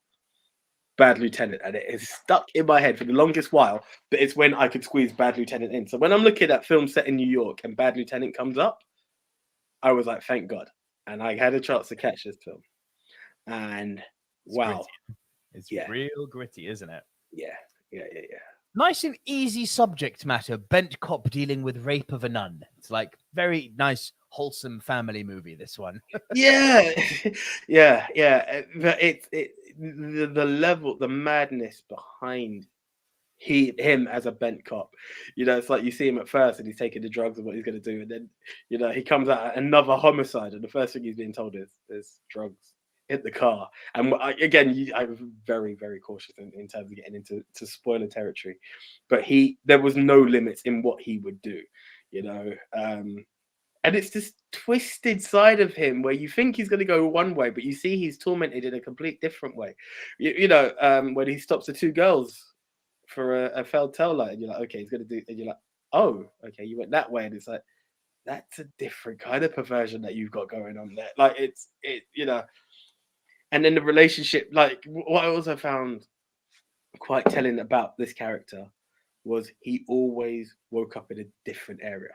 Bad Lieutenant, and it is stuck in my head for the longest while. But it's when I could squeeze Bad Lieutenant in. So when I'm looking at films set in New York and Bad Lieutenant comes up, I was like, thank God. And I had a chance to catch this film. And It's wow. gritty. It's real gritty, isn't it? Yeah. Nice and easy subject matter. Bent cop dealing with rape of a nun. It's like very nice, wholesome family movie, this one. yeah. But the level, the madness behind him as a bent cop. It's like you see him at first and he's taking the drugs and what he's going to do. And then, he comes out at another homicide. And the first thing he's being told is there's drugs in the car. And I'm very, very cautious in terms of getting into spoiler territory. But there was no limits in what he would do, and it's this twisted side of him where you think he's going to go one way, but you see he's tormented in a complete different way. When he stops the two girls for a failed tail light, and you're like, okay, he's going to do, and you're like, oh, okay, you went that way, and it's like, that's a different kind of perversion that you've got going on there. Like and then the relationship, like what I also found quite telling about this character was he always woke up in a different area,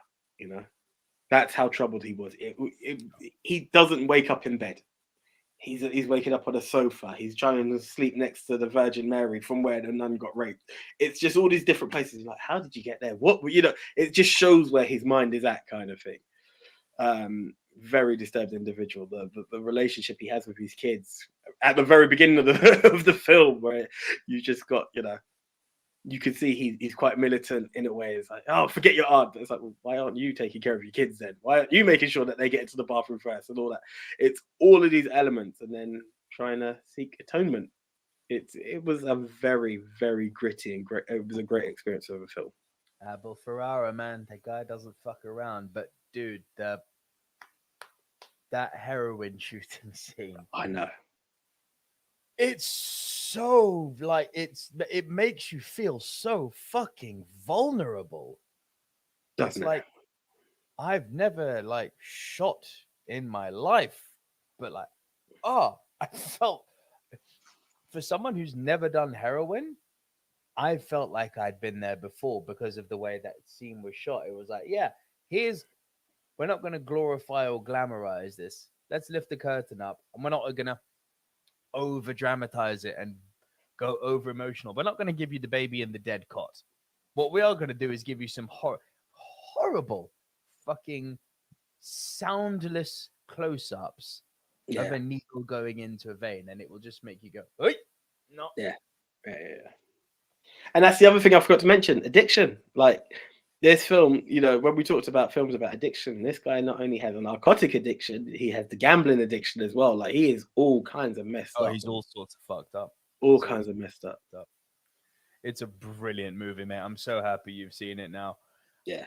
That's how troubled he was. He doesn't wake up in bed. He's waking up on a sofa. He's trying to sleep next to the Virgin Mary from where the nun got raped. It's just all these different places. Like, how did you get there? What, it just shows where his mind is at, kind of thing. Very disturbed individual. The relationship he has with his kids at the very beginning of the film, where you just got, you can see he's quite militant in a way. It's like, oh, forget your aunt. It's like, well, why aren't you taking care of your kids then? Why aren't you making sure that they get into the bathroom first and all that? It's all of these elements, and then trying to seek atonement. It was a very, very gritty and great. It was a great experience of a film. Abel Ferrara, man, that guy doesn't fuck around. But dude, that heroin shooting scene. I know. It's so like it makes you feel so fucking vulnerable. Doesn't it's like I've never like shot in my life, but like, I felt for someone who's never done heroin, I felt like I'd been there before because of the way that scene was shot. It was like, yeah, we're not going to glorify or glamorize this. Let's lift the curtain up, and we're not going to over dramatize it and go over emotional. We're not going to give you the baby in the dead cot. What we are going to do is give you some horrible fucking soundless close-ups of a needle going into a vein, and it will just make you go, "Oi!" No. Yeah. And that's the other thing I forgot to mention: addiction. Like this film, when we talked about films about addiction, this guy not only has a narcotic addiction, he has the gambling addiction as well. Like he is all kinds of messed up. Oh, he's all sorts of fucked up. All kinds of messed up. It's a brilliant movie, mate. I'm so happy you've seen it now. Yeah.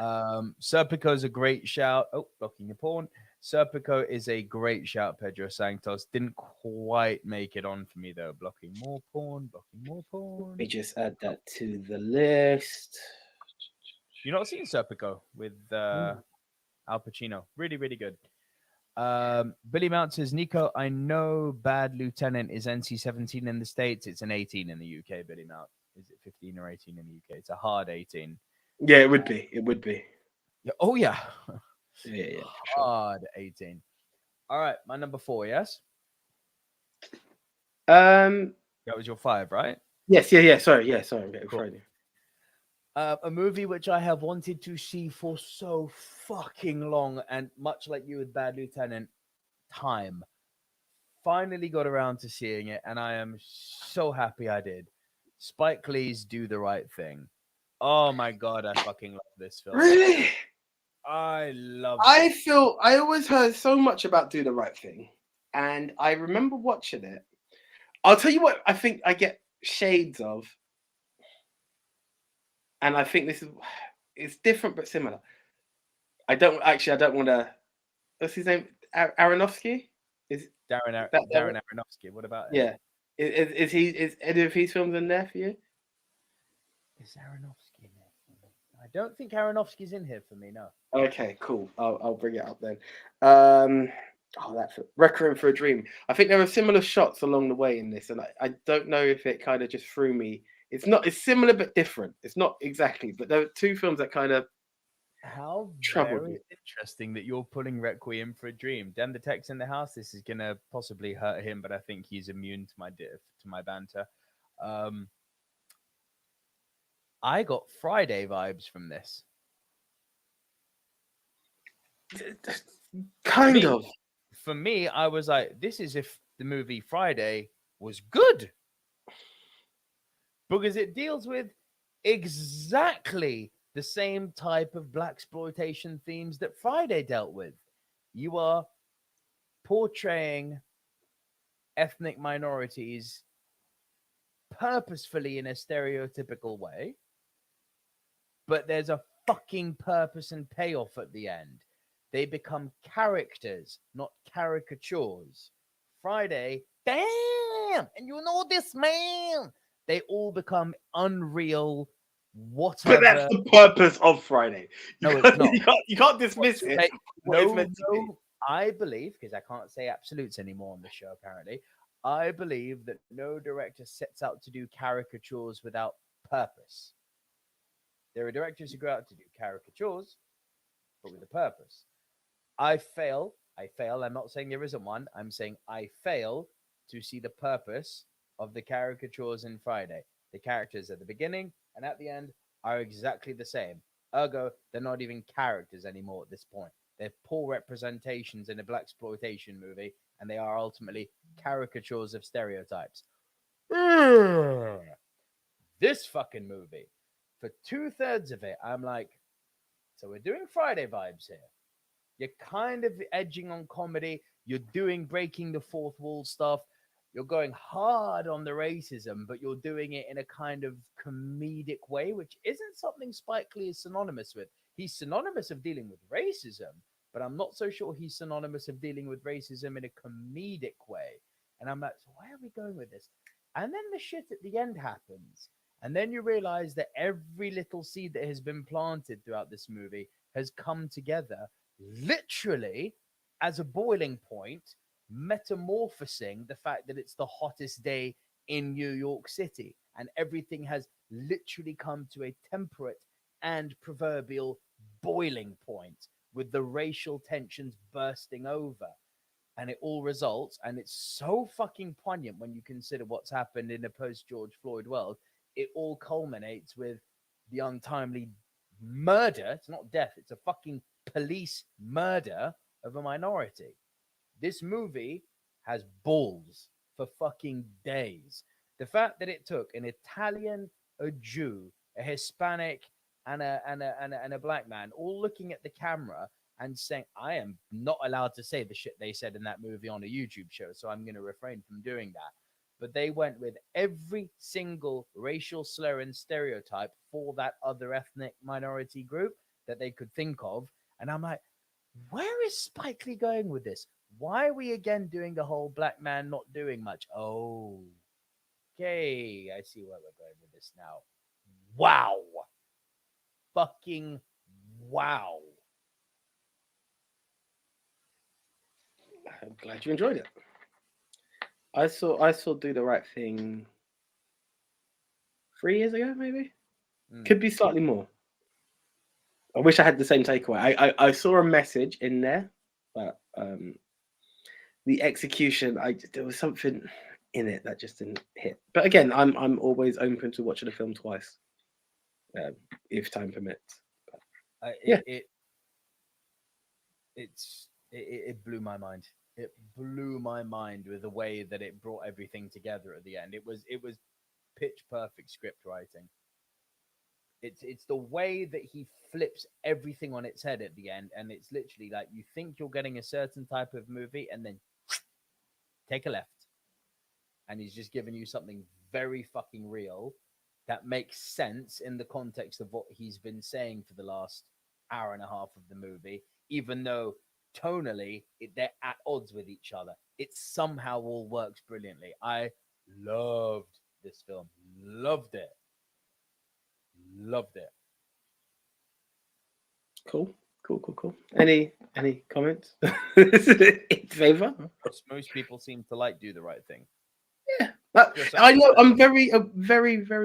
Serpico's a great shout. Oh, blocking your porn. Serpico is a great shout, Pedro Santos. Didn't quite make it on for me, though. Blocking more porn. Let me just add that to the list. You're not seeing Serpico with Al Pacino. Really, really good. Billy Mount says, Nico, I know Bad Lieutenant is NC-17 in the States. It's an 18 in the UK, Billy Mount. Is it 15 or 18 in the UK? It's a hard 18. Yeah, it would be. It would be. Yeah. Oh, yeah. Yeah. Hard 18. All right. My number 4, yes? That was your 5, right? Yes. Yeah. Sorry. I'm getting cool. A movie which I have wanted to see for so fucking long, and much like you with Bad Lieutenant, time. Finally got around to seeing it, and I am so happy I did. Spike Lee's Do the Right Thing. Oh my God, I fucking love this film. Really? I love it. I always heard so much about Do the Right Thing, and I remember watching it. I'll tell you what I think I get shades of. And I think it's different but similar. I don't want to. What's his name? Aronofsky? Is Darren Aronofsky? What about him? Yeah? Is any of his films in there for you? Is Aronofsky in there for me? I don't think Aronofsky's in here for me. No. Okay, cool. I'll bring it up then. Oh, that's Requiem for a Dream. I think there are similar shots along the way in this, and I don't know if it kind of just threw me. It's similar but different. It's not exactly, but there are two films that kind of How troubled very me. interesting that you're pulling Requiem for a Dream. Den the Tech's in the house. This is gonna possibly hurt him, but I think he's immune to my banter. Um, I got Friday vibes from this. Kind of. For me, I was like, this is if the movie Friday was good. Because it deals with exactly the same type of blaxploitation themes that Friday dealt with. You are portraying ethnic minorities purposefully in a stereotypical way, but there's a fucking purpose and payoff at the end. They become characters, not caricatures. Friday, damn, and you know this, man. They all become unreal, whatever. But that's the purpose of Friday. No, it's not. You can't dismiss it. No, I believe, because I can't say absolutes anymore on the show, apparently. I believe that no director sets out to do caricatures without purpose. There are directors who go out to do caricatures, but with a purpose. I fail. I'm not saying there isn't one. I'm saying I fail to see the purpose of the caricatures in Friday. The characters at the beginning and at the end are exactly the same. Ergo, they're not even characters anymore at this point. They're poor representations in a blaxploitation movie, and they are ultimately caricatures of stereotypes. This fucking movie, for 2/3 of it, I'm like, so we're doing Friday vibes here. You're kind of edging on comedy. You're doing breaking the fourth wall stuff. You're going hard on the racism, but you're doing it in a kind of comedic way, which isn't something Spike Lee is synonymous with. He's synonymous of dealing with racism, but I'm not so sure he's synonymous of dealing with racism in a comedic way. And I'm like, so where are we going with this? And then the shit at the end happens. And then you realize that every little seed that has been planted throughout this movie has come together literally as a boiling point, metamorphosing the fact that it's the hottest day in New York City and everything has literally come to a temperate and proverbial boiling point with the racial tensions bursting over. And it all results, and it's so fucking poignant when you consider what's happened in a post George Floyd world. It all culminates with the untimely murder. It's not death, it's a fucking police murder of a minority. This movie has balls for fucking days. The fact that it took an Italian, a Jew, a Hispanic, and a black man all looking at the camera and saying, I am not allowed to say the shit they said in that movie on a YouTube show, so I'm going to refrain from doing that. But they went with every single racial slur and stereotype for that other ethnic minority group that they could think of. And I'm like, where is Spike Lee going with this? Why are we again doing the whole black man not doing much? Oh, okay. I see where we're going with this now. Wow. Fucking wow. I'm glad you enjoyed it. I saw Do the Right Thing 3 years ago, maybe. Could be slightly more. I wish I had the same takeaway. I saw a message in there, but the execution, there was something in it that just didn't hit. But again, I'm always open to watching a film twice, if time permits. But, It blew my mind. It blew my mind with the way that it brought everything together at the end. It was pitch perfect script writing. It's the way that he flips everything on its head at the end, and it's literally like you think you're getting a certain type of movie, and then take a left, and he's just giving you something very fucking real that makes sense in the context of what he's been saying for the last hour and a half of the movie, even though tonally they're at odds with each other. It somehow all works brilliantly. I loved this film. Loved it. Cool. Cool. Any comments in favour? Most people seem to like Do the Right Thing. Yeah, I know. I'm very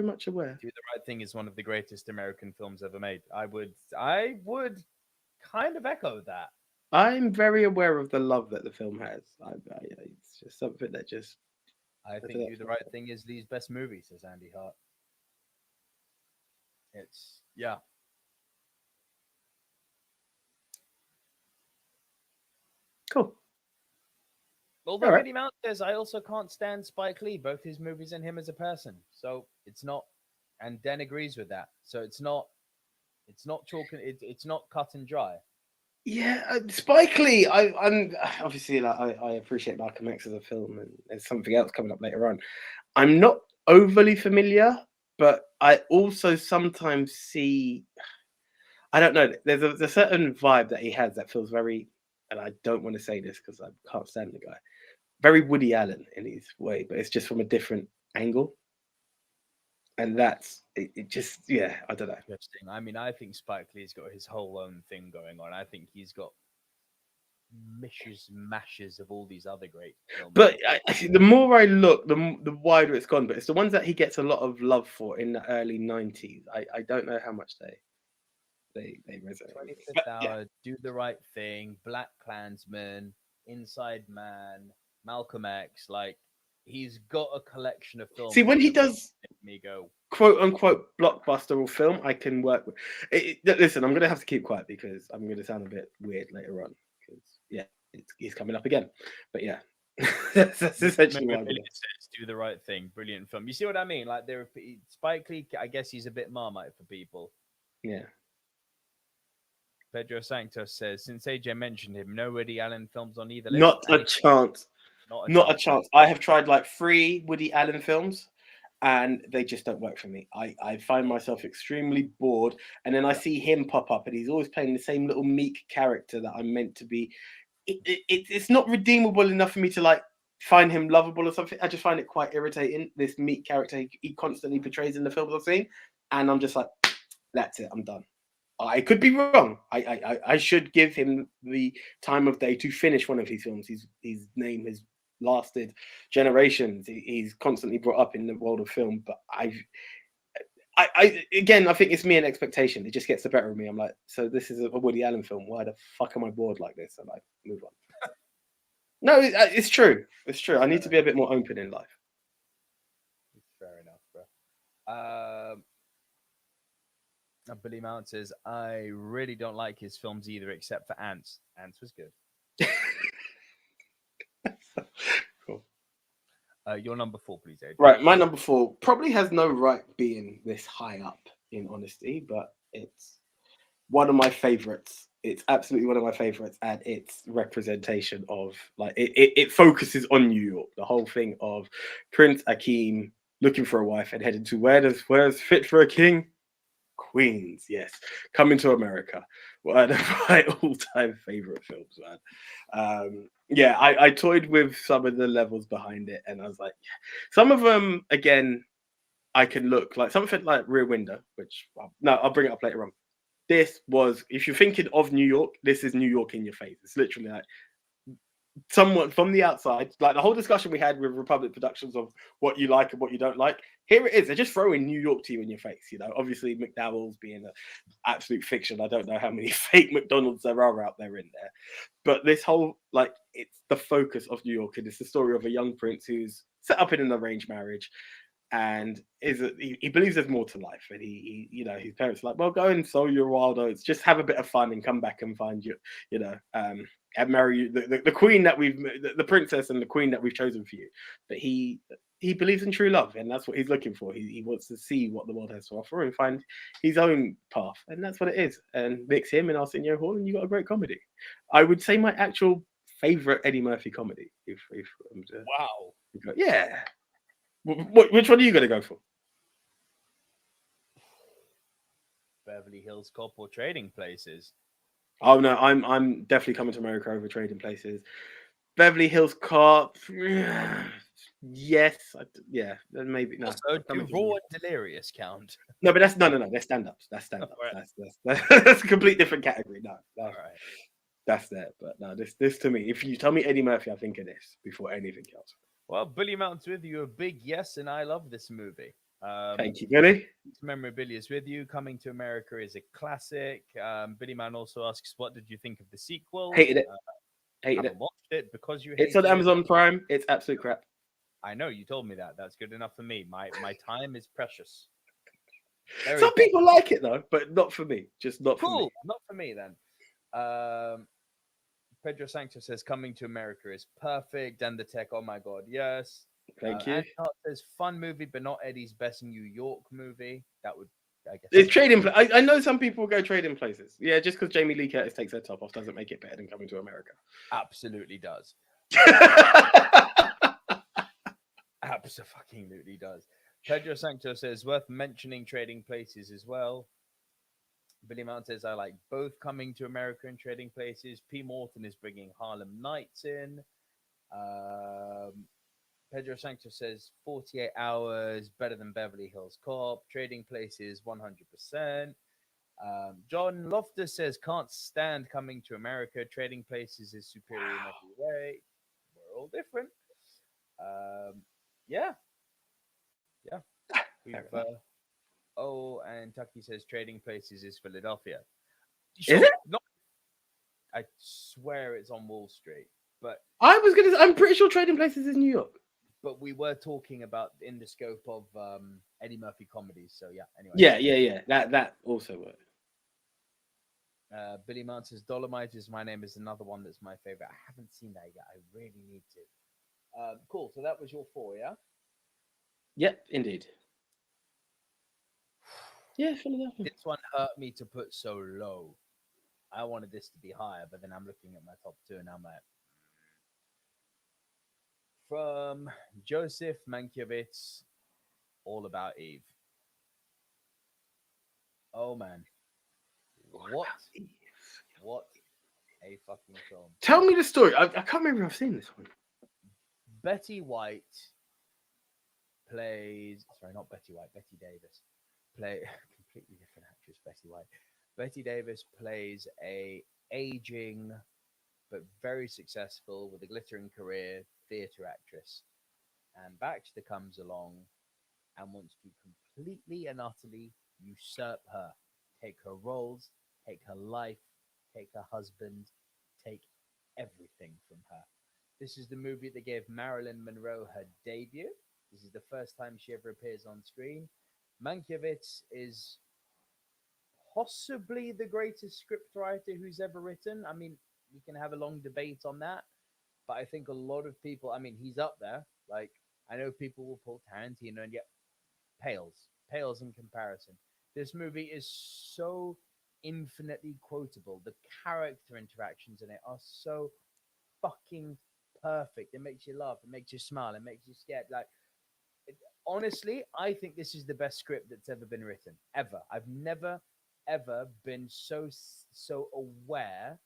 much aware. Do the Right Thing is one of the greatest American films ever made. I would kind of echo that. I'm very aware of the love that the film has. It's just something that just. I think Do the Right Thing is Lee's best movie, says Andy Hart. It's cool. Although Movie Mount says, I also can't stand Spike Lee, both his movies and him as a person. So it's not, and Den agrees with that. So it's not chalk. It's not cut and dry. Yeah, Spike Lee. I'm obviously I appreciate Malcolm X as a film, and there's something else coming up later on. I'm not overly familiar, but I also sometimes see. I don't know. There's a certain vibe that he has that feels very, and I don't want to say this because I can't stand the guy. Very Woody Allen in his way, but it's just from a different angle. And that's it just, yeah, I don't know. Interesting. I mean, I think Spike Lee's got his whole own thing going on. I think he's got mashes of all these other great films. But the more I look, the wider it's gone. But it's the ones that he gets a lot of love for in the early 90s. I don't know how much they resonate. 25th Hour, Do the Right Thing, Black Klansman, Inside Man, Malcolm X. Like, he's got a collection of films. See, when he does me go quote unquote blockbuster or film, I can work with it. Listen, I'm gonna have to keep quiet because I'm gonna sound a bit weird later on. Because he's coming up again. But yeah, that's essentially what it says. Do the Right Thing, brilliant film. You see what I mean? Like, Spike Lee, I guess he's a bit Marmite for people. Yeah. Pedro Sanctos says, since AJ mentioned him, no Woody Allen films on either list. Not a chance. Not a chance. I have tried like 3 Woody Allen films and they just don't work for me. I find myself extremely bored. And then I see him pop up and he's always playing the same little meek character that I'm meant to be. It's not redeemable enough for me to like find him lovable or something. I just find it quite irritating, this meek character he constantly portrays in the films I've seen. And I'm just like, that's it, I'm done. I could be wrong. I should give him the time of day to finish one of his films. His name has lasted generations. He's constantly brought up in the world of film. But I again, I think it's me and expectation. It just gets the better of me. I'm like, so this is a Woody Allen film. Why the fuck am I bored like this? And I move on. No, it's true. It's true. I need to be a bit more open in life. Fair enough, bro. Billy Mount says, I really don't like his films either, except for Ants. Ants was good. Cool. Your number 4, please, Adrian. Right, my number 4 probably has no right being this high up, in honesty, but it's one of my favorites. It's absolutely one of my favorites, and it's representation of like it focuses on New York. The whole thing of Prince Akeem looking for a wife and heading to where's fit for a king? Queens, yes. Coming to America. One of my all-time favorite films, man. I toyed with some of the levels behind it, and I was like, some of them, again, I can look like something like Rear Window, which I'll bring it up later on. This was, if you're thinking of New York, this is New York in your face. It's literally like someone from the outside, like the whole discussion we had with Republic Productions of what you like and what you don't like. Here it is. They're just throwing New York to you in your face. You know, obviously McDowell's being an absolute fiction. I don't know how many fake McDonald's there are out there in there, but this whole like it's the focus of New York, and it's the story of a young prince who's set up in an arranged marriage, and he believes there's more to life, and he you know his parents are like, well, go and sow your wild oats, just have a bit of fun and come back and find you know and marry the queen that the princess and the queen that we've chosen for you. But he believes in true love, and that's what he's looking for. He wants to see what the world has to offer and find his own path, and that's what it is. And mix him in Arsenio Hall, and you got a great comedy. I would say my actual favorite Eddie Murphy comedy. Wow. Yeah. Which one are you going to go for? Beverly Hills Cop or Trading Places? Oh no, I'm definitely Coming to America over Trading Places. Beverly Hills Cop, Yes, then maybe no. Also, do Raw and Delirious count? No, but that's no. They're stand-ups. That's stand-ups. Right. That's a complete different category. No, All right. that's there. But no, this to me. If you tell me Eddie Murphy, I think of this before anything else. Well, Billy Mountain's with you, a big yes, and I love this movie. Thank you, Billy. Memorabilia is with you. Coming to America is a classic. Billy Man also asks, "What did you think of the sequel?" Hated it. Hated it. Watched it because you. It's on Amazon Prime. It's absolute crap. I know you told me that. That's good enough for me. My time is precious. Some people like it though, but not for me. Just not for me. Not for me then. Pedro Sanchez says Coming to America is perfect. And the tech, oh my god, yes. Thank you. Says fun movie, but not Eddie's best New York movie. That would, I guess. It's trading. I know some people go trading places. Yeah, just because Jamie Lee Curtis takes her top off doesn't make it better than Coming to America. Absolutely does. Absolutely does. Pedro Sanchez says worth mentioning Trading Places as well. Billy Mount says I like both Coming to America and Trading Places. P. Morton is bringing Harlem Nights in. Pedro Sanchez says 48 Hours better than Beverly Hills Cop. Trading Places 100%. John Loftus says can't stand Coming to America. Trading Places is superior in every way. We're all different. Yeah. And Tucky says Trading Places is Philadelphia. Is it? No, I swear it's on Wall Street. But I'm pretty sure Trading Places is New York. But we were talking about in the scope of Eddie Murphy comedies. So yeah. Anyway. Yeah. That also worked. Billy Mount says Dolomite is My Name is another one that's my favorite. I haven't seen that yet. I really need to. Cool. So that was your 4, yeah? Yep, indeed. Yeah, Philadelphia. This one hurt me to put so low. I wanted this to be higher, but then I'm looking at my top 2 and I'm like, from Joseph Mankiewicz, All About Eve. Oh man, what a fucking film! Tell me the story. I can't remember if I've seen this one. Betty White plays. Sorry, not Betty White. Betty Davis completely different actress. Betty White. Betty Davis plays a aging but very successful with a glittering career theatre actress, and Baxter comes along and wants to completely and utterly usurp her, take her roles, take her life, take her husband, take everything from her. This is the movie that gave Marilyn Monroe her debut. This is the first time she ever appears on screen. Mankiewicz is possibly the greatest scriptwriter who's ever written. I mean, you can have a long debate on that, but I think a lot of people, I mean, he's up there. Like, I know people will pull Tarantino and yet pales in comparison. This movie is so infinitely quotable. The character interactions in it are so fucking perfect. It makes you laugh. It makes you smile. It makes you scared. Honestly, I think this is the best script that's ever been written, ever. I've never, ever been so aware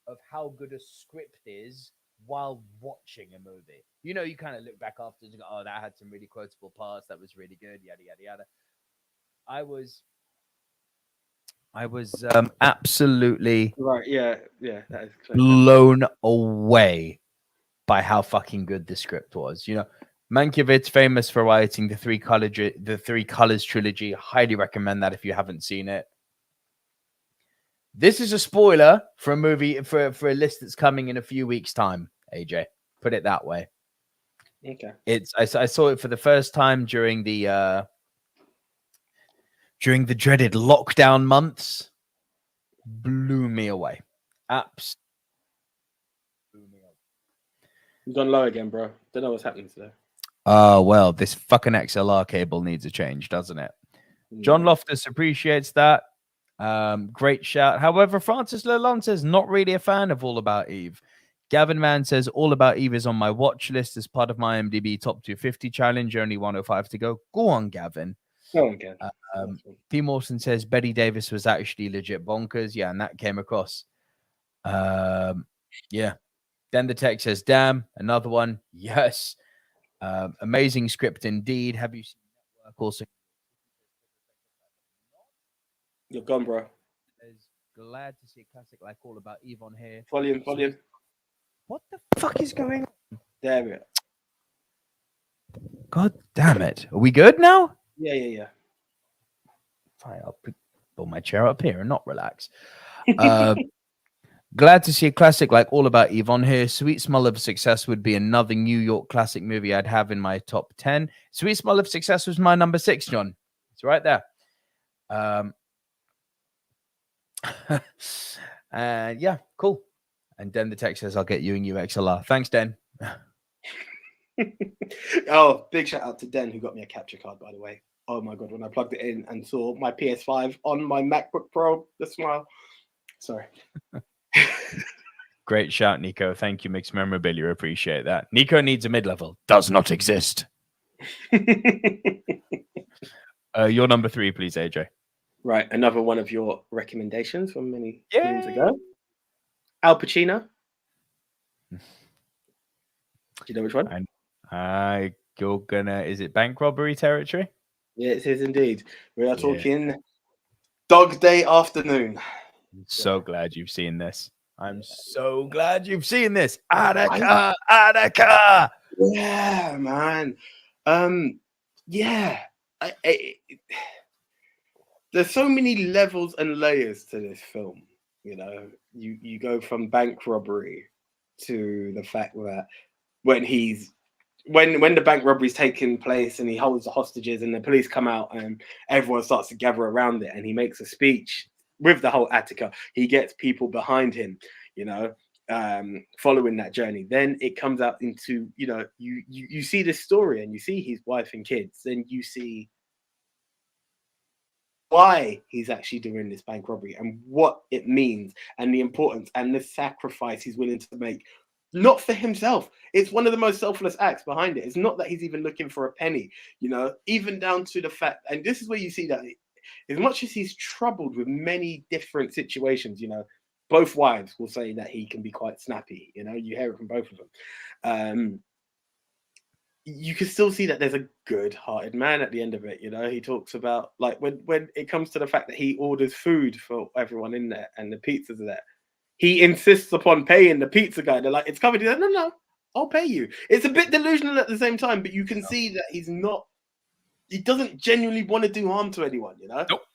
of how good a script is while watching a movie. You know, you kind of look back afterwards and go, oh, that had some really quotable parts. That was really good. Yada, yada, yada. I was absolutely right. Yeah. That is blown away by how fucking good the script was. You know, Mankiewicz, famous for writing the Three Colors trilogy. Highly recommend that if you haven't seen it. This is a spoiler for a movie for a list that's coming in a few weeks' time. AJ, put it that way. Okay. I saw it for the first time during the dreaded lockdown months. Blew me away. Absolutely blew me away. You've gone low again, bro. Don't know what's happening today. Oh, well, this fucking XLR cable needs a change, doesn't it? John Loftus appreciates that. Great shout. However, Francis Lalonde says not really a fan of All About Eve. Gavin Mann says All About Eve is on my watch list as part of my IMDb top 250 challenge. Only 105 to go. Go on, Gavin. Go on, Gavin. P. Morton says Betty Davis was actually legit bonkers. Yeah, and that came across. Yeah. Then the text says, damn, another one. Yes. Amazing script indeed. Have you seen Network? Also, You're gone, bro. Glad to see a classic like All About Eve on here. Volume. What the fuck is going on? There we go. God damn it. Are we good now? Yeah. Fine, I'll pull my chair up here and not relax. Glad to see a classic like All About Eve on here. Sweet Smell of Success would be another New York classic movie I'd have in my top 10. Sweet Smell of Success was my number 6, John. It's right there. And yeah, cool. And Den the text says, I'll get you in UXLR. Thanks, Den. Oh, big shout out to Den, who got me a capture card, by the way. Oh my God, when I plugged it in and saw my PS5 on my MacBook Pro, the smile. Sorry. Great shout, Nico. Thank you, Mixed Memorabilia. Appreciate that. Nico needs a mid-level. Does not exist. Your number 3, please, AJ. Right, another one of your recommendations from many moons ago. Al Pacino. Do you know which one? You're gonna. Is it bank robbery territory? Yeah, it is indeed. We are talking Dog Day Afternoon. I'm so glad you've seen this. I'm so glad you've seen this. Attica. Yeah, man. Yeah. There's so many levels and layers to this film. You know, you go from bank robbery to the fact that when the bank robbery is taking place and he holds the hostages and the police come out and everyone starts to gather around it and he makes a speech with the whole Attica, he gets people behind him, you know, following that journey. Then it comes out into, you know, you see this story and you see his wife and kids, then you see why he's actually doing this bank robbery and what it means and the importance and the sacrifice he's willing to make. Not for himself. It's one of the most selfless acts behind it. It's not that he's even looking for a penny, you know, even down to the fact, and this is where you see that as much as he's troubled with many different situations, you know, both wives will say that he can be quite snappy, you know, you hear it from both of them. You can still see that there's a good-hearted man at the end of it, you know. He talks about, like, when it comes to the fact that he orders food for everyone in there and the pizzas are there, he insists upon paying the pizza guy. They're like, it's covered. He's like, no, I'll pay you. It's a bit delusional at the same time, but you can see that he doesn't genuinely want to do harm to anyone, you know? Nope.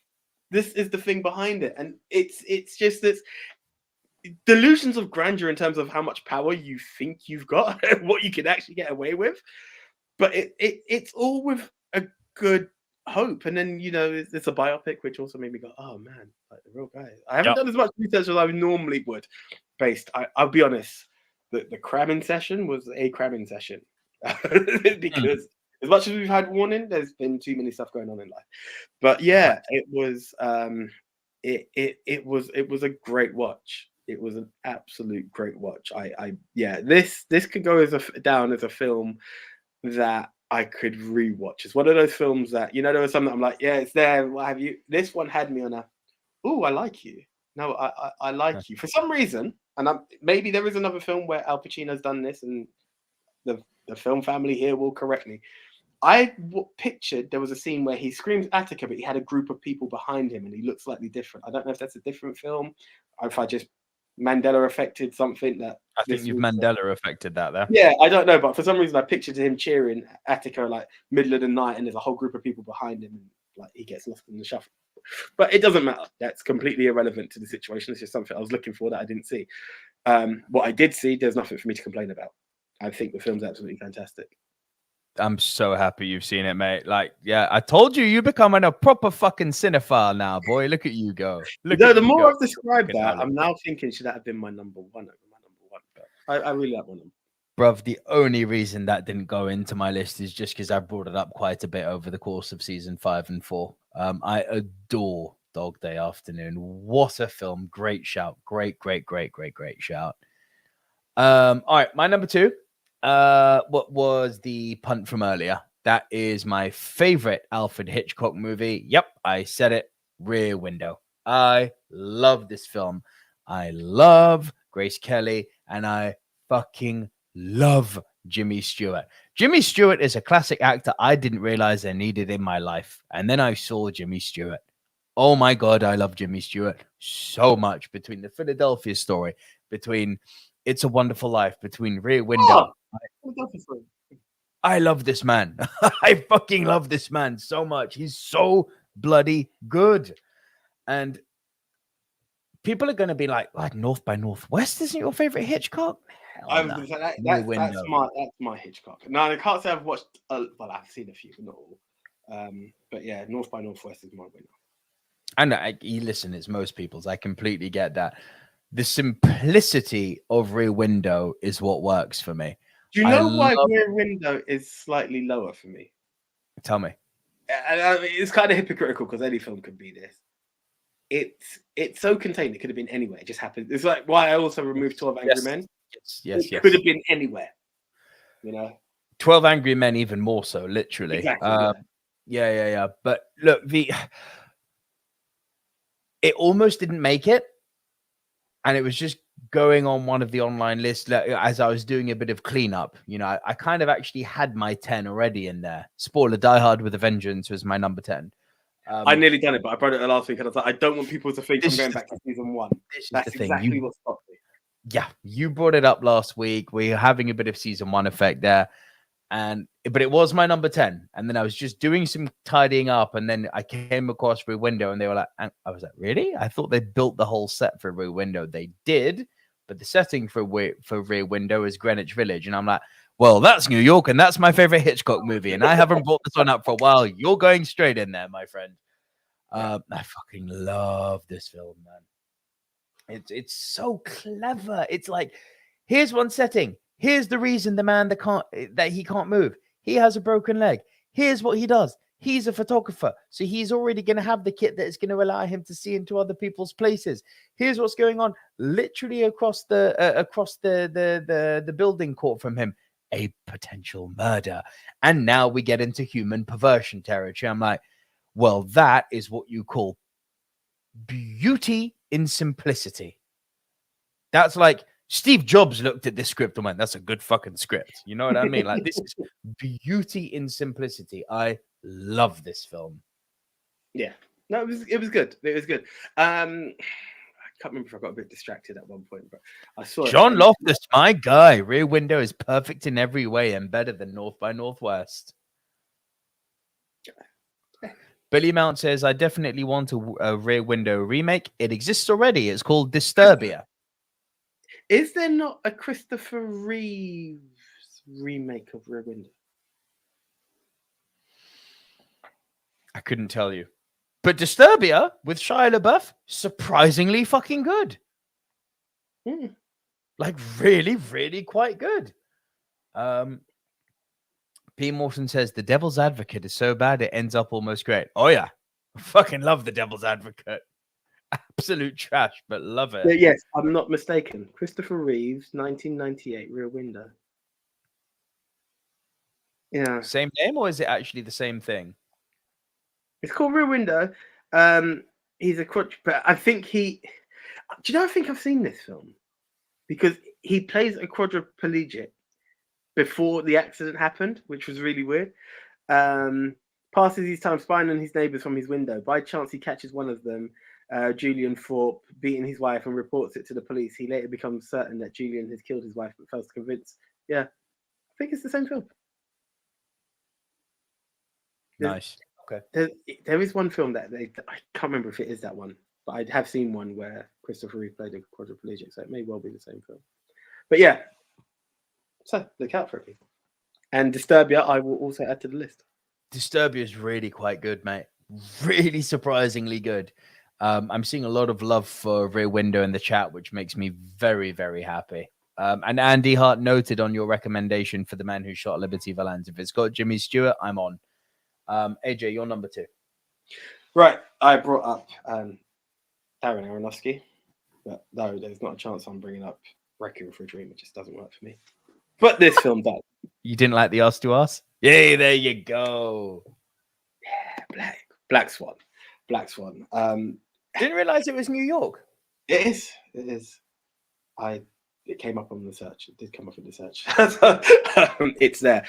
This is the thing behind it. And it's just this delusions of grandeur in terms of how much power you think you've got, what you can actually get away with. But it's all with a good hope. And then, you know, it's a biopic, which also made me go, oh man, like the real guy. I haven't done as much research as I normally would. I'll be honest, the cramming session was a cramming session. Because as much as we've had warning, there's been too many stuff going on in life. But yeah, it was it was a great watch. It was an absolute great watch. This could go down as a film that I could rewatch. It's one of those films that, you know, there was some that I'm like, yeah, it's there. What have you? This one had me on a, oh, I like you. No, I like you for some reason. And maybe there is another film where Al Pacino's done this, and the film family here will correct me. I pictured there was a scene where he screams Attica, but he had a group of people behind him, and he looked slightly different. I don't know if that's a different film, or if I just Mandela affected something that I think you've Mandela affected that there. Yeah, I don't know, but for some reason I pictured him cheering Attica like middle of the night, and there's a whole group of people behind him, and like he gets lost in the shuffle. But it doesn't matter. That's completely irrelevant to the situation. It's just something I was looking for that I didn't see. What I did see, there's nothing for me to complain about. I think the film's absolutely fantastic. I'm so happy you've seen it, mate. Like, yeah, I told you're becoming a proper fucking cinephile now, boy. Look at you go. The more I've described that, I'm now thinking, should that have been my number one over my number one? But I really like one of them. Bruv, the only reason that didn't go into my list is just because I brought it up quite a bit over the course of season 5 and 4. I adore Dog Day Afternoon. What a film. Great shout. Great shout. All right, my number 2. What was the punt from earlier? That is my favorite Alfred Hitchcock movie. Yep, I said it. Rear Window. I love this film. I love Grace Kelly, and I fucking love Jimmy Stewart. Jimmy Stewart is a classic actor I didn't realize I needed in my life. And then I saw Jimmy Stewart. Oh my God, I love Jimmy Stewart so much. Between the Philadelphia Story, between It's a Wonderful Life, between Rear Window. I love this man. I fucking love this man so much. He's so bloody good. And people are going to be like, North by Northwest isn't your favorite Hitchcock? That's my Hitchcock. Now I can't say I've watched. Well, I've seen a few, but not all. But yeah, North by Northwest is my winner. And listen, it's most people's. I completely get that. The simplicity of Rear Window is what works for me. Do you know why Rear Window is slightly lower for me? Tell me. It's kind of hypocritical because any film could be this. It's so contained. It could have been anywhere. It just happened. It's like why I also removed 12 Angry Men. Yes. It could have been anywhere. 12 Angry Men, even more so, literally. Exactly. Yeah. But look, it almost didn't make it, and it was just going on one of the online lists as I was doing a bit of cleanup. I kind of actually had my 10 already in there. Spoiler: Die Hard with a Vengeance was my number 10. I nearly done it, but I brought it last week, and I was like, I don't want people to think I'm going back to season 1. That's exactly what stopped me. Yeah, you brought it up last week. We're having a bit of season 1 effect there. But it was my number 10. And then I was just doing some tidying up, and then I came across Rear Window, and they were like, I was like, really? I thought they built the whole set for Rear Window. They did, but the setting for Rear Window is Greenwich Village. And I'm like, well, that's New York, and that's my favorite Hitchcock movie. And I haven't brought this one up for a while. You're going straight in there, my friend. I fucking love this film, man. It's so clever. It's like, here's one setting. Here's the reason the man that he can't move. He has a broken leg. Here's what he does. He's a photographer, so he's already going to have the kit that is going to allow him to see into other people's places. Here's what's going on, literally across the building court from him, a potential murder. And now we get into human perversion territory. I'm like, well, that is what you call beauty in simplicity. That's like Steve Jobs looked at this script and went, that's a good fucking script. You know what I mean? Like, this is beauty in simplicity. I love this film. Yeah. No, it was good. It was good. I can't remember if I got a bit distracted at one point, but I saw John Loftus, my guy. Rear Window is perfect in every way and better than North by Northwest. Billy Mount says, I definitely want a Rear Window remake. It exists already. It's called Disturbia. Is there not a Christopher Reeves remake of Rear Window? I couldn't tell you. But Disturbia with Shia LaBeouf, surprisingly fucking good. Like, really, really quite good. P. Morton says, The Devil's Advocate is so bad it ends up almost great. Oh, yeah. I fucking love The Devil's Advocate. Absolute trash, but love it. Yes, I'm not mistaken. Christopher Reeves, 1998, Rear Window. Yeah. Same name, or is it actually the same thing? It's called Rear Window. He's a but I think do you know, I think I've seen this film because he plays a quadriplegic before the accident happened, which was really weird. Passes his time spying on his neighbors from his window. By chance, he catches one of them, Julian Thorpe, beating his wife and reports it to the police. He later becomes certain that Julian has killed his wife, but fails to convince. Yeah, I think it's the same film. Nice. Okay. There is one film that I can't remember if it is that one, but I have seen one where Christopher Reeve played a quadriplegic, so it may well be the same film. But yeah, so look out for it, people. And Disturbia, I will also add to the list. Disturbia is really quite good, mate. Really surprisingly good. I'm seeing a lot of love for Rear Window in the chat, which makes me very, very happy. And Andy Hart noted on your recommendation for The Man Who Shot Liberty Valance. If it's got Jimmy Stewart, I'm on. AJ, you're number 2. Right. I brought up Darren Aronofsky, but no, there's not a chance I'm bringing up Requiem for a Dream. It just doesn't work for me. But this film does. You didn't like the Ass to Ass? Yay, there you go. Yeah, Black Swan. Didn't realize it was New York. It is. I It came up on the search. It did come up in the search. It's there.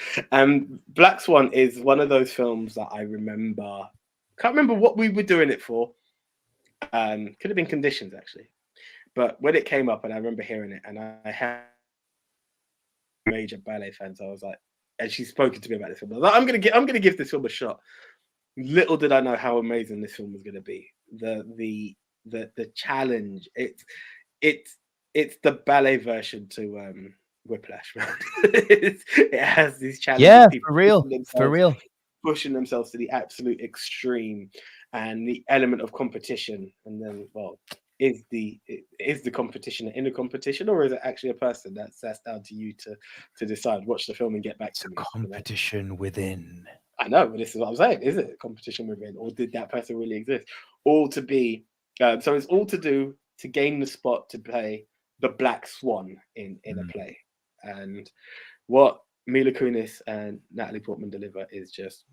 Black Swan is one of those films that I remember. Can't remember what we were doing it for. Could have been Conditions actually, but when it came up and I remember hearing it, and I had major ballet fans, I was like, and she's spoken to me about this film. I was like, I'm gonna give this film a shot. Little did I know how amazing this film was gonna be. The challenge. It's the ballet version to Whiplash, man. It has these challenges. Yeah, for real. Pushing themselves to the absolute extreme, and the element of competition. And then, well, is the competition in a competition, or is it actually a person? That's down to you to decide. Watch the film and get back to me. Competition within. I know, but this is what I'm saying. Is it a competition within, or did that person really exist? All to be. So it's all to do to gain the spot to play the Black Swan in a play. And what Mila Kunis and Natalie Portman deliver is just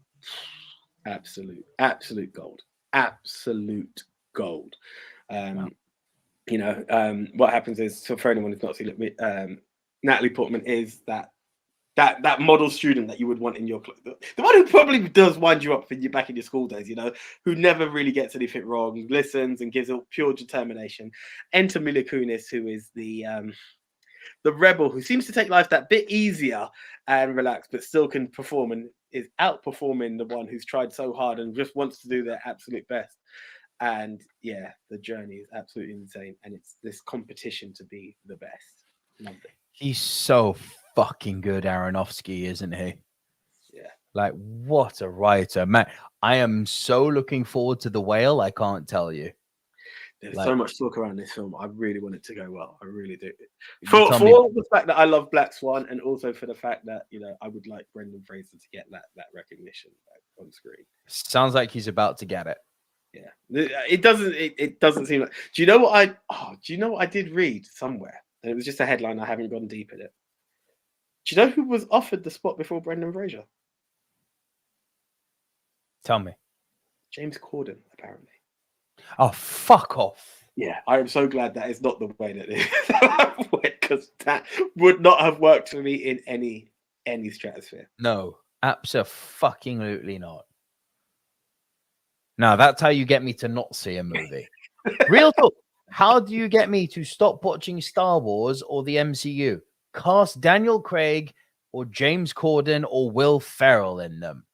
absolute gold. Absolute gold. Wow. You know, what happens is, so for anyone who's not seen it, Natalie Portman is that model student that you would want in your class. The one who probably does wind you up for you back in your school days, you know, who never really gets anything wrong, listens and gives a pure determination. Enter Mila Kunis, who is the rebel who seems to take life that bit easier and relax, but still can perform and is outperforming the one who's tried so hard and just wants to do their absolute best. And yeah, the journey is absolutely insane. And it's this competition to be the best. Lovely. He's so fucking good, Aronofsky, isn't he? Yeah. Like, what a writer, man. I am so looking forward to The Whale. I can't tell you. There's so much talk around this film. I really want it to go well. I really do. For the fact that I love Black Swan, and also for the fact that, you know, I would like Brendan Fraser to get that recognition on screen. Sounds like he's about to get it. Yeah, it doesn't seem like. Do you know what I did read somewhere? And it was just a headline. I haven't gone deep in it. Do you know who was offered the spot before Brendan Fraser? Tell me. James Corden, apparently. Oh, fuck off. Yeah, I am so glad that is not the way that it is. Because that would not have worked for me in any stratosphere. No, absolutely not. No, that's how you get me to not see a movie. Real talk. How do you get me to stop watching Star Wars or the MCU? Cast Daniel Craig or James Corden or Will Ferrell in them.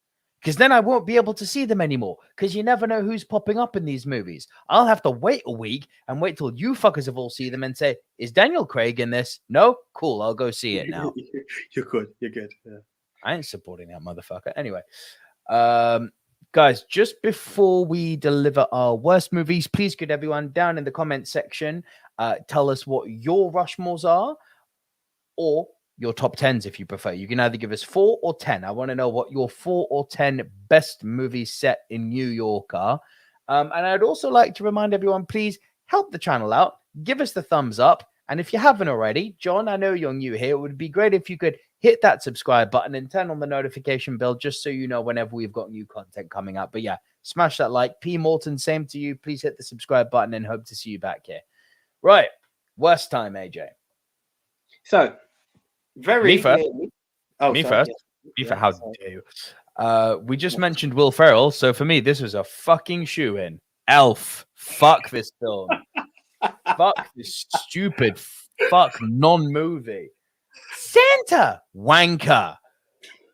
Because then I won't be able to see them anymore. Because you never know who's popping up in these movies. I'll have to wait a week and wait till you fuckers have all seen them and say, is Daniel Craig in this? No? Cool, I'll go see it now. You're good. Yeah. I ain't supporting that motherfucker. Anyway, guys, just before we deliver our worst movies, please could everyone down in the comment section tell us what your Rushmores are, or your top 10s if you prefer. You can either give us 4 or 10. I want to know what your 4 or 10 best movies set in New York are. And I'd also like to remind everyone, please help the channel out. Give us the thumbs up. And if you haven't already, John, I know you're new here. It would be great if you could hit that subscribe button and turn on the notification bell just so you know whenever we've got new content coming up. But yeah, smash that like. P. Morton, same to you. Please hit the subscribe button and hope to see you back here. Right. Worst time, AJ. So, Me first. Oh, Me sorry, first. yes. Me first. How dare you? We just mentioned Will Ferrell. So for me, this was a fucking shoe-in. Elf. Fuck this film. Fuck this stupid fuck non-movie. Santa wanker.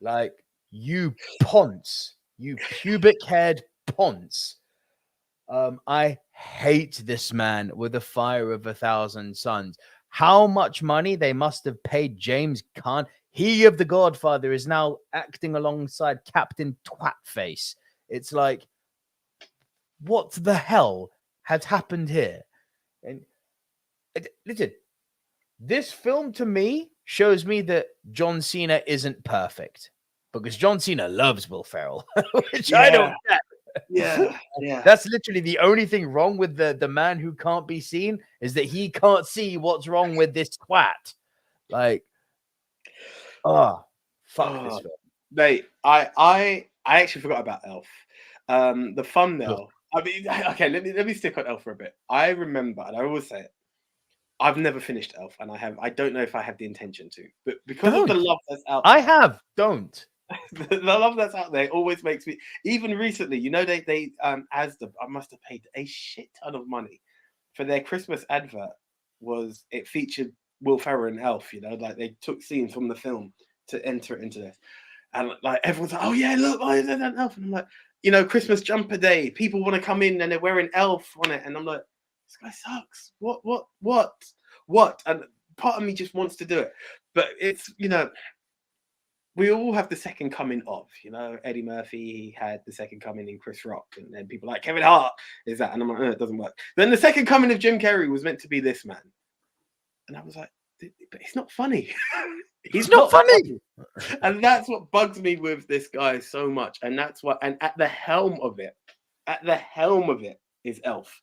Like, you ponce. You pubic-haired ponce. I hate this man with the fire of 1,000 suns. How much money they must have paid James Caan. He of The Godfather is now acting alongside Captain Twatface. It's like, what the hell has happened here? And listen, this film to me shows me that John Cena isn't perfect, because John Cena loves Will Ferrell, which I don't get. Yeah. That's literally the only thing wrong with the man who can't be seen, is that he can't see what's wrong with this twat. Like, fuck this film. Mate, I actually forgot about Elf. The thumbnail. I mean, okay, let me stick on Elf for a bit. I remember, and I always say it, I've never finished Elf, and I don't know if I have the intention to, but because of the love that's out I have. Don't. the love that's out there always makes me. Even recently, they Asda, I must have paid a shit ton of money for their Christmas advert. It featured Will Ferrell and Elf? Like they took scenes from the film to enter it into this, and like everyone's like, "Oh yeah, look, why is that an Elf?" And I'm like, Christmas jumper day, people want to come in and they're wearing Elf on it, and I'm like, this guy sucks. What? And part of me just wants to do it, but it's we all have the second coming of, Eddie Murphy had the second coming in Chris Rock, and then people like Kevin Hart is that, and I'm like, it doesn't work. Then the second coming of Jim Carrey was meant to be this man, and I was like, but it's not funny. He's not funny. And that's what bugs me with this guy so much, and that's what. And at the helm of it is Elf.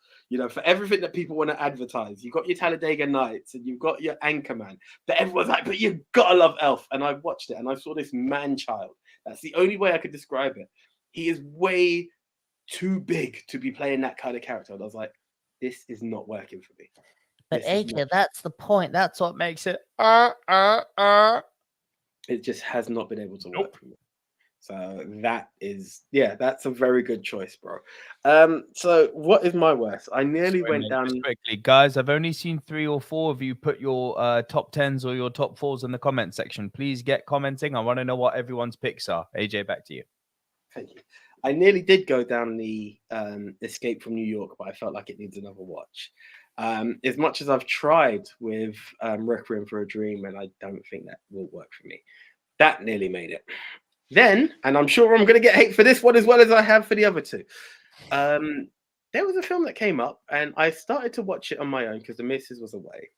For everything that people want to advertise, you've got your Talladega Nights and you've got your Anchorman. But everyone's like, but you've got to love Elf. And I watched it and I saw this man-child. That's the only way I could describe it. He is way too big to be playing that kind of character. And I was like, this is not working for me. But AJ, that's the point. That's what makes it. It just has not been able to work for me. So that's a very good choice, bro. So what is my worst? I nearly went down. Quickly, guys, I've only seen 3 or 4 of you put your top 10s or your top 4s in the comment section. Please get commenting. I want to know what everyone's picks are. AJ, back to you. Thank you. I nearly did go down the Escape from New York, but I felt like it needs another watch. As much as I've tried with Requiem for a Dream, and I don't think that will work for me. That nearly made it. Then, and I'm sure I'm going to get hate for this one as well as I have for the other 2. There was a film that came up, and I started to watch it on my own because the missus was away.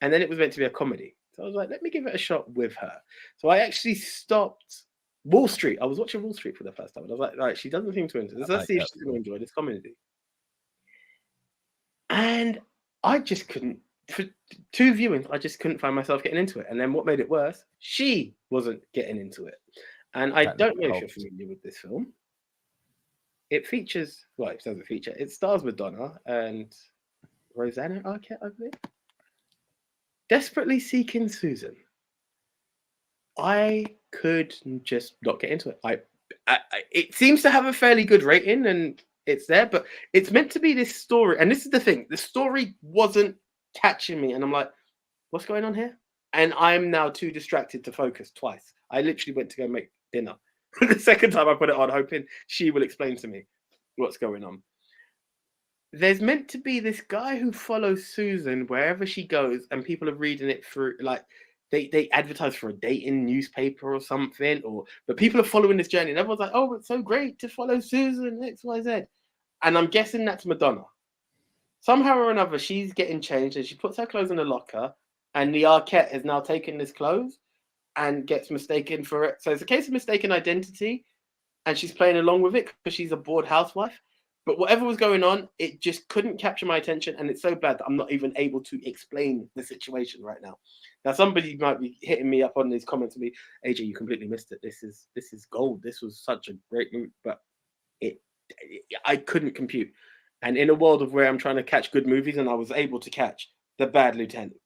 And then it was meant to be a comedy. So I was like, let me give it a shot with her. So I actually stopped Wall Street. I was watching Wall Street for the first time. And I was like, all right, she doesn't seem to enjoy this. Let's see if she's going to enjoy this comedy. And I just couldn't. For 2 viewings, I just couldn't find myself getting into it. And then what made it worse, she wasn't getting into it. And I don't know if you're familiar with this film. It features, it doesn't feature. It stars Madonna and Rosanna Arquette, I believe. Desperately Seeking Susan. I could just not get into it. It seems to have a fairly good rating and it's there, but it's meant to be this story. And this is the thing. The story wasn't catching me. And I'm like, what's going on here? And I'm now too distracted to focus twice. I literally went to go make dinner. The second time I put it on, hoping she will explain to me what's going on. There's meant to be this guy who follows Susan wherever she goes, and people are reading it through, like they advertise for a dating newspaper or something, but people are following this journey, and everyone's like, oh, it's so great to follow Susan, XYZ. And I'm guessing that's Madonna. Somehow or another, she's getting changed, and she puts her clothes in a locker, and the Arquette has now taken this clothes and gets mistaken for it. So it's a case of mistaken identity, and she's playing along with it because she's a bored housewife. But whatever was going on, it just couldn't capture my attention, and it's so bad that I'm not even able to explain the situation right now. Now, somebody might be hitting me up on these comments to me, AJ, you completely missed it. This is gold. This was such a great movie, but I couldn't compute. And in a world of where I'm trying to catch good movies, and I was able to catch The Bad Lieutenant.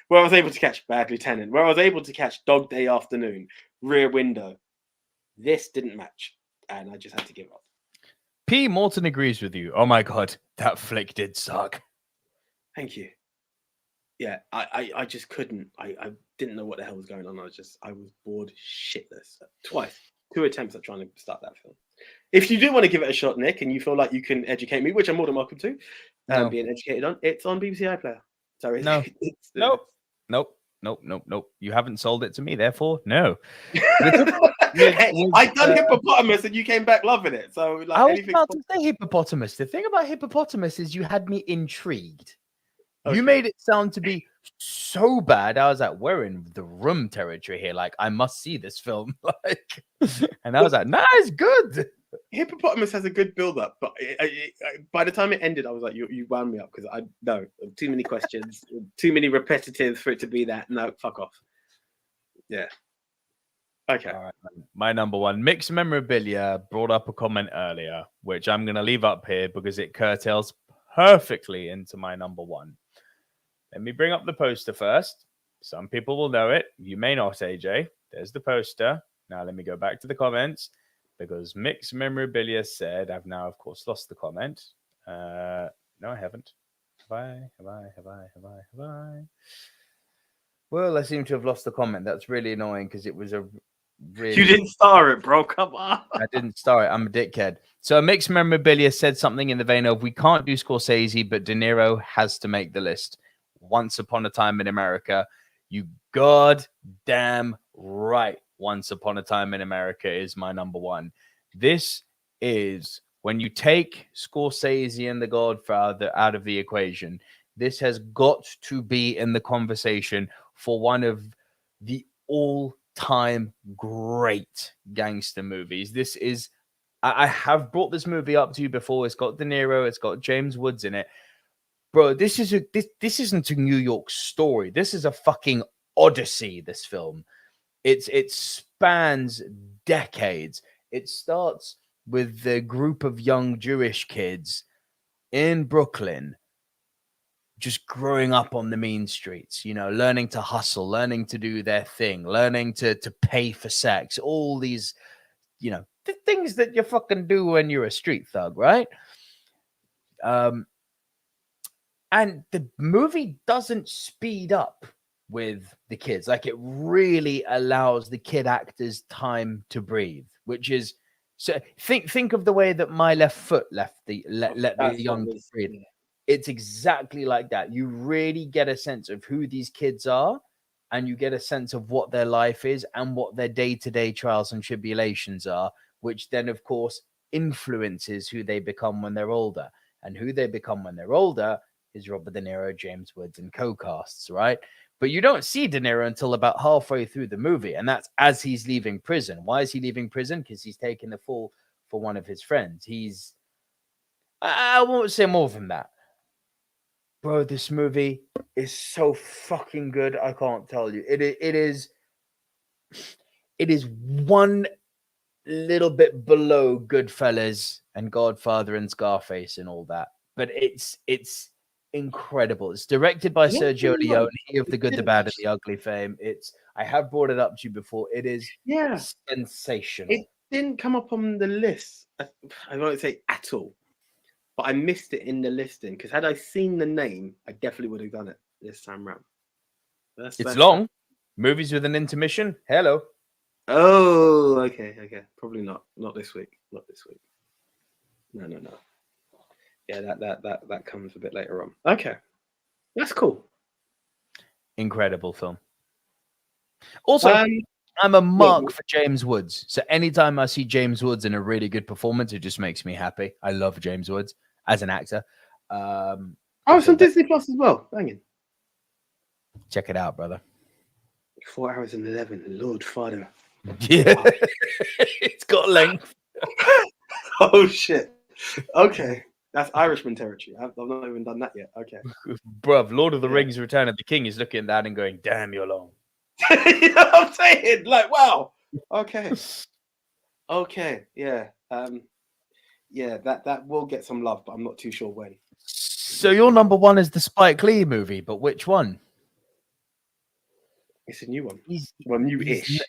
Where I was able to catch Bad Lieutenant, where I was able to catch Dog Day Afternoon, Rear Window. This didn't match, and I just had to give up. P. Morton agrees with you. Oh my God, that flick did suck. Thank you. Yeah, I just couldn't. I didn't know what the hell was going on. I was bored shitless. Twice. 2 attempts at trying to start that film. If you do want to give it a shot, Nick, and you feel like you can educate me, which I'm more than welcome to, being educated on, it's on BBC iPlayer. Sorry. Nope. You haven't sold it to me, therefore, no. I done Hippopotamus and you came back loving it. So like, I was about to say Hippopotamus. The thing about Hippopotamus is you had me intrigued. Okay. You made it sound to be so bad. I was like, we're in the Room territory here. Like, I must see this film. And I was like, nah, it's good. Hippopotamus has a good build-up, but by the time it ended, I was like, you wound me up because too many questions, too many repetitives for it to be that. No, fuck off. Yeah. Okay. All right. My number one, Mixed Memorabilia brought up a comment earlier, which I'm going to leave up here because it curtails perfectly into my number one. Let me bring up the poster first. Some people will know it. You may not, AJ. There's the poster. Now let me go back to the comments because Mixed Memorabilia said, I've now, of course, lost the comment. No, I haven't. Have I? Well, I seem to have lost the comment. That's really annoying because it was a really... You didn't star it, bro. Come on. I didn't star it. I'm a dickhead. So Mixed Memorabilia said something in the vein of, we can't do Scorsese, but De Niro has to make the list. Once Upon a Time in America. You goddamn right. Once Upon a Time in America is my number one. This is, when you take Scorsese and The Godfather out of the equation, this has got to be in the conversation for one of the all-time great gangster movies. This is, I have brought this movie up to you before. It's got De Niro, it's got James Woods in it. Bro, this isn't a New York story. This is a fucking odyssey, this film. It spans decades. It starts with the group of young Jewish kids in Brooklyn just growing up on the mean streets, you know, learning to hustle, learning to do their thing, learning to pay for sex, all these, you know, the things that you fucking do when you're a street thug, right? And the movie doesn't speed up with the kids. Like, it really allows the kid actors time to breathe, which is, so think of the way that My Left Foot let the young breathe. Yeah. It's exactly like that. You really get a sense of who these kids are, and you get a sense of what their life is and what their day-to-day trials and tribulations are, which then, of course, influences who they become when they're older. And who they become when they're older is Robert De Niro, James Woods, and co-casts, right? But you don't see De Niro until about halfway through the movie, and that's as he's leaving prison. Why is he leaving prison? Because he's taking the fall for one of his friends. I won't say more than that. Bro, this movie is so fucking good. I can't tell you. It is one little bit below Goodfellas and Godfather and Scarface and all that, but it's incredible. It's directed by Sergio Leone, he of The Good, the Bad, and the Ugly fame. I have brought it up to you before. It is sensational. It didn't come up on the list. I won't say at all. But I missed it in the listing, because had I seen the name, I definitely would have done it this time round. It's long. Movies with an intermission. Hello. Oh, okay. Probably not. Not this week. No. Yeah, that comes a bit later on. Okay. That's cool. Incredible film. Also, I'm a mark for James Woods. So anytime I see James Woods in a really good performance, it just makes me happy. I love James Woods as an actor. It's on Disney Plus as well. Banging. Check it out, brother. 4 hours and 11. Lord Father. Yeah. It's got length. Oh, shit. Okay. That's Irishman territory. I've not even done that yet. Okay. Bruv, Lord of the Rings Return of the King is looking at that and going, damn, you're long. You know what I'm saying? Like, wow. Okay. Yeah. Yeah, that will get some love, but I'm not too sure when. So your number one is the Spike Lee movie, but which one? It's a new one. New-ish.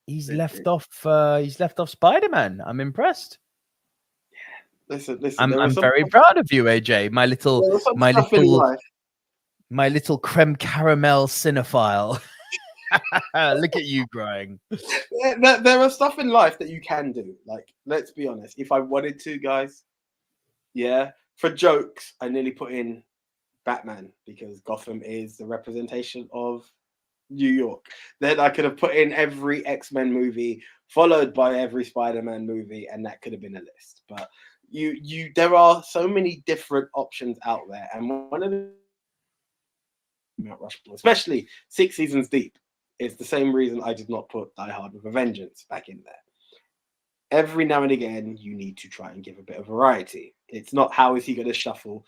He's left off Spider-Man. I'm impressed. Yeah. Listen. I'm very proud of you, AJ. My little creme caramel cinephile. Look at you growing. There are stuff in life that you can do. Like, let's be honest. If I wanted to, guys, for jokes, I nearly put in Batman because Gotham is the representation of New York. Then I could have put in every X-Men movie, followed by every Spider-Man movie, and that could have been a list. But there are so many different options out there, and one of the Mount Rushmore, especially 6 seasons deep. It's the same reason I did not put Die Hard with a Vengeance back in there. every now and again, you need to try and give a bit of variety. It's not how is he going to shuffle.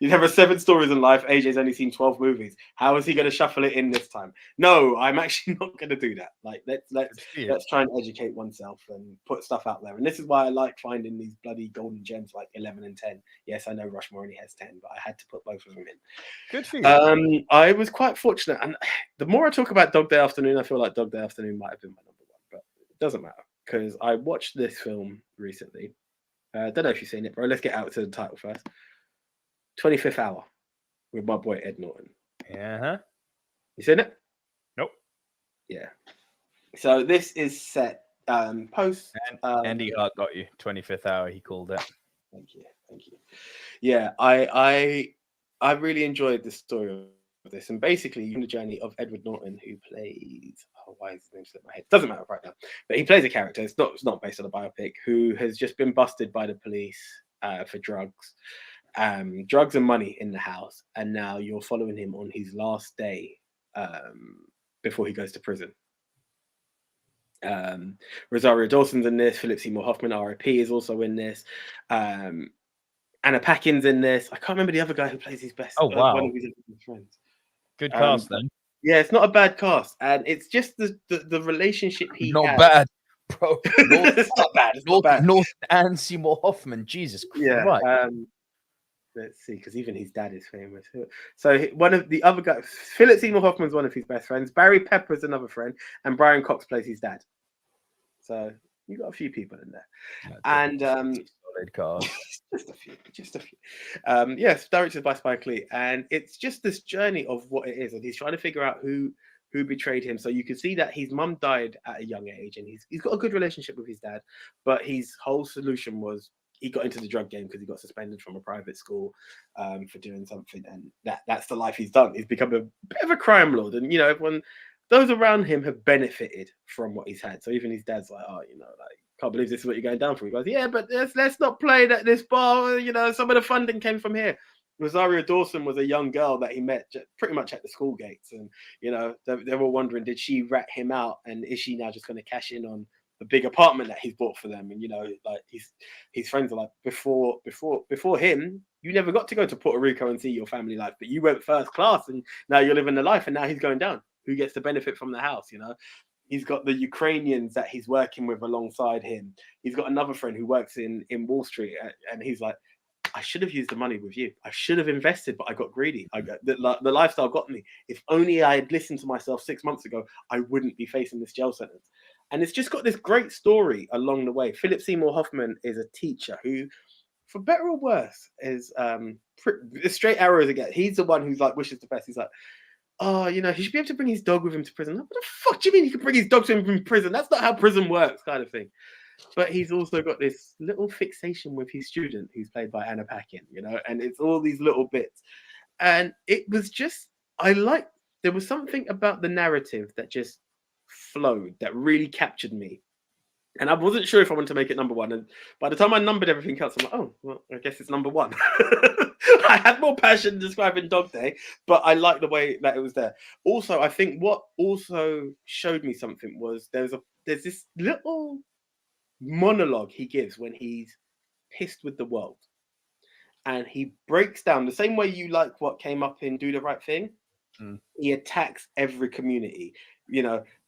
You have 7 stories in life. AJ's only seen 12 movies. How is he going to shuffle it in this time? No, I'm actually not going to do that. Like let's try and educate oneself and put stuff out there. And this is why I like finding these bloody golden gems like 11 and 10. Yes, I know Rushmore only has 10, but I had to put both of them in. Good for you. I was quite fortunate, and the more I talk about Dog Day Afternoon, I feel like Dog Day Afternoon might have been my number 1, but it doesn't matter because I watched this film recently. I don't know if you've seen it, bro. Let's get out to the title first. 25th Hour with my boy Ed Norton. Yeah. You seen it? Nope. Yeah. So this is set post. Andy Hart got you. 25th Hour, he called it. Thank you. Yeah, I really enjoyed the story of this, and basically the journey of Edward Norton, who plays. Why is his name slipped my head? Doesn't matter right now. But he plays a character. It's not based on a biopic. Who has just been busted by the police for drugs and money in the house, and now you're following him on his last day before he goes to prison. Rosario Dawson's in this. Philip Seymour Hoffman, R.I.P., is also in this. Anna Paquin's in this. I can't remember the other guy who plays his best. Oh wow! One of his friends. Good cast then. Yeah, it's not a bad cast, and it's just the relationship he not has. Bad, bro. It's not bad. It's not bad. North and Seymour Hoffman. Jesus Christ. Yeah. Let's see, because even his dad is famous. So one of the other guys, Philip Seymour Hoffman's one of his best friends. Barry Pepper's another friend, and Brian Cox plays his dad. So you got a few people in there, and solid cast. just a few. Yes, directed by Spike Lee, and it's just this journey of what it is, and he's trying to figure out who betrayed him. So you can see that his mum died at a young age, and he's got a good relationship with his dad, but his whole solution was he got into the drug game because he got suspended from a private school for doing something, and that's the life he's done. He's become a bit of a crime lord, and everyone, those around him have benefited from what he's had. So even his dad's like, can't believe this is what you're going down for. He goes, yeah, but let's not play at this bar. Some of the funding came from here. Rosario Dawson was a young girl that he met pretty much at the school gates, and they were wondering, did she rat him out, and is she now just going to cash in on the big apartment that he's bought for them? And like his friends are like, before him, you never got to go to Puerto Rico and see your family life, but you went first class, and now you're living the life, and now he's going down. Who gets to benefit from the house? He's got the Ukrainians that he's working with alongside him. He's got another friend who works in Wall Street, and he's like, I should have used the money with you. I should have invested, but I got greedy. The lifestyle got me. If only I had listened to myself 6 months ago, I wouldn't be facing this jail sentence. And it's just got this great story along the way. Philip Seymour Hoffman is a teacher who, for better or worse, is as straight arrow as it gets. He's the one who's like wishes the best. He's like, he should be able to bring his dog with him to prison. What the fuck do you mean he can bring his dog to him from prison? That's not how prison works, kind of thing. But he's also got this little fixation with his student, who's played by Anna Paquin, and it's all these little bits. And it was just, there was something about the narrative that just flowed, that really captured me. And I wasn't sure if I wanted to make it number 1. And by the time I numbered everything else, I'm like, oh, well, I guess it's number 1. I had more passion describing Dog Day, but I like the way that it was there. Also, I think what also showed me something was there's this little monologue he gives when he's pissed with the world. And he breaks down the same way you like what came up in Do the Right Thing. He attacks every community.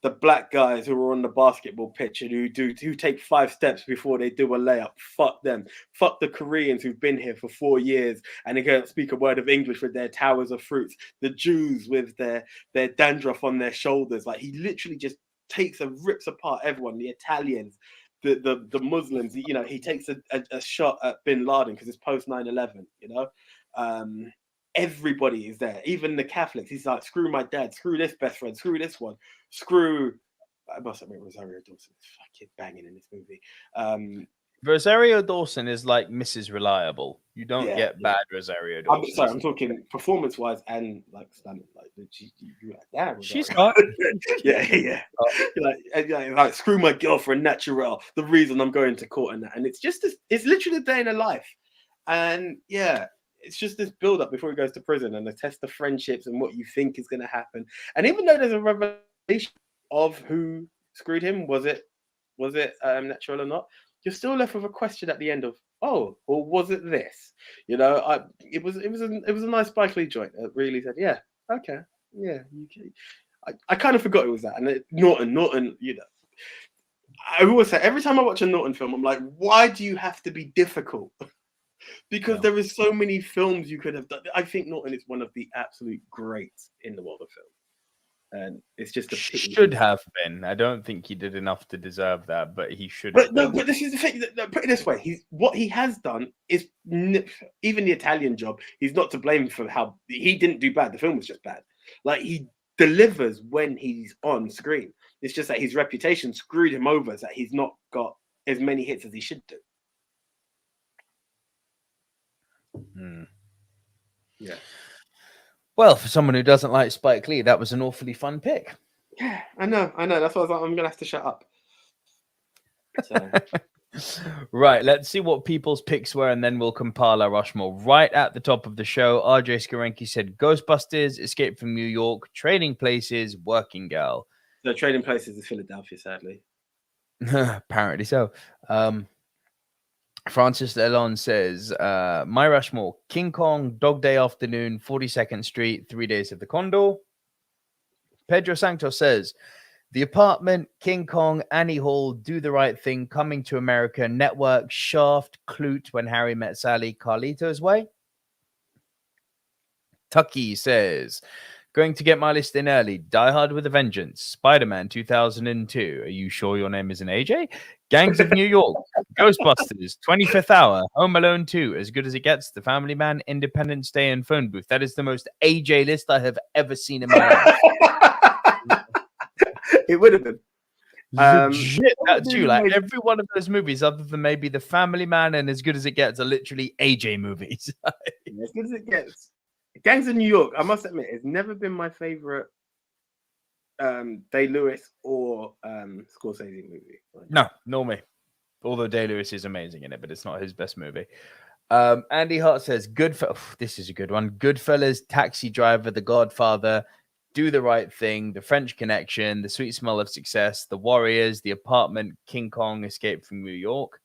The black guys who are on the basketball pitch and who take 5 steps before they do a layup. Fuck them. Fuck the Koreans who've been here for 4 years and they can't speak a word of English with their towers of fruits. The Jews with their dandruff on their shoulders. Like, he literally just takes and rips apart everyone. The Italians, the Muslims. He takes a shot at Bin Laden because it's post 9/11. Everybody is there, even the Catholics. He's like, screw my dad, screw this best friend, screw this one, screw. I must admit, Rosario Dawson is fucking banging in this movie. Rosario Dawson is like Mrs. Reliable. You don't get bad Rosario Dawson. I'm talking performance-wise and like stunning. Like, you're like, damn, she's hot. yeah. Like, screw my girlfriend, natural. The reason I'm going to court and that, and it's just it's literally a day in a life, and it's just this build-up before he goes to prison and the test of friendships and what you think is going to happen. And even though there's a revelation of who screwed him, was it was it natural or not? You're still left with a question at the end of, oh, or was it this? You know, it was a nice Spike Lee joint. It really said, yeah, okay, yeah. I kind of forgot it was that. And Norton, you know, I always say every time I watch a Norton film, I'm like, why do you have to be difficult? Because there is so many films you could have done. I think Norton is one of the absolute greats in the world of film. And it's just a pity. Should have been. I don't think he did enough to deserve that, but he should. But no, but this is the thing. Put it this way: what he has done is even the Italian Job. He's not to blame for how he didn't do bad. The film was just bad. Like, he delivers when he's on screen. It's just that his reputation screwed him over, so that he's not got as many hits as he should do. Yeah. Well, for someone who doesn't like Spike Lee, that was an awfully fun pick. Yeah, I know. That's why I was like, I'm gonna have to shut up. So. Right, let's see what people's picks were, and then we'll compile our Rushmore. Right at the top of the show, RJ Skarenki said Ghostbusters, Escape from New York, Trading Places, Working Girl. The Trading Places is Philadelphia, sadly. Apparently so. Francis Lelon says, my Rushmore, King Kong, Dog Day Afternoon, 42nd Street, 3 Days of the Condor. Pedro Santos says, The Apartment, King Kong, Annie Hall, Do the Right Thing, Coming to America, Network, Shaft, Clute, When Harry Met Sally, Carlito's Way. Tucky says, going to get my list in early, Die Hard with a Vengeance, Spider-Man 2002. Are you sure your name isn't AJ? Gangs of New York, Ghostbusters, 25th Hour, Home Alone 2, As Good as It Gets, The Family Man, Independence Day, and Phone Booth. That is the most AJ list I have ever seen in my life. It would have been. Legit, that's you. Like, every one of those movies, other than maybe The Family Man and As Good as It Gets, are literally AJ movies. As Good as It Gets. Gangs of New York, I must admit, it's never been my favorite Day-Lewis or Scorsese movie. No, nor me. Although Day-Lewis is amazing in it, but it's not his best movie. Andy Hart says, this is a good one. Goodfellas, Taxi Driver, The Godfather, Do the Right Thing, The French Connection, The Sweet Smell of Success, The Warriors, The Apartment, King Kong, Escape from New York.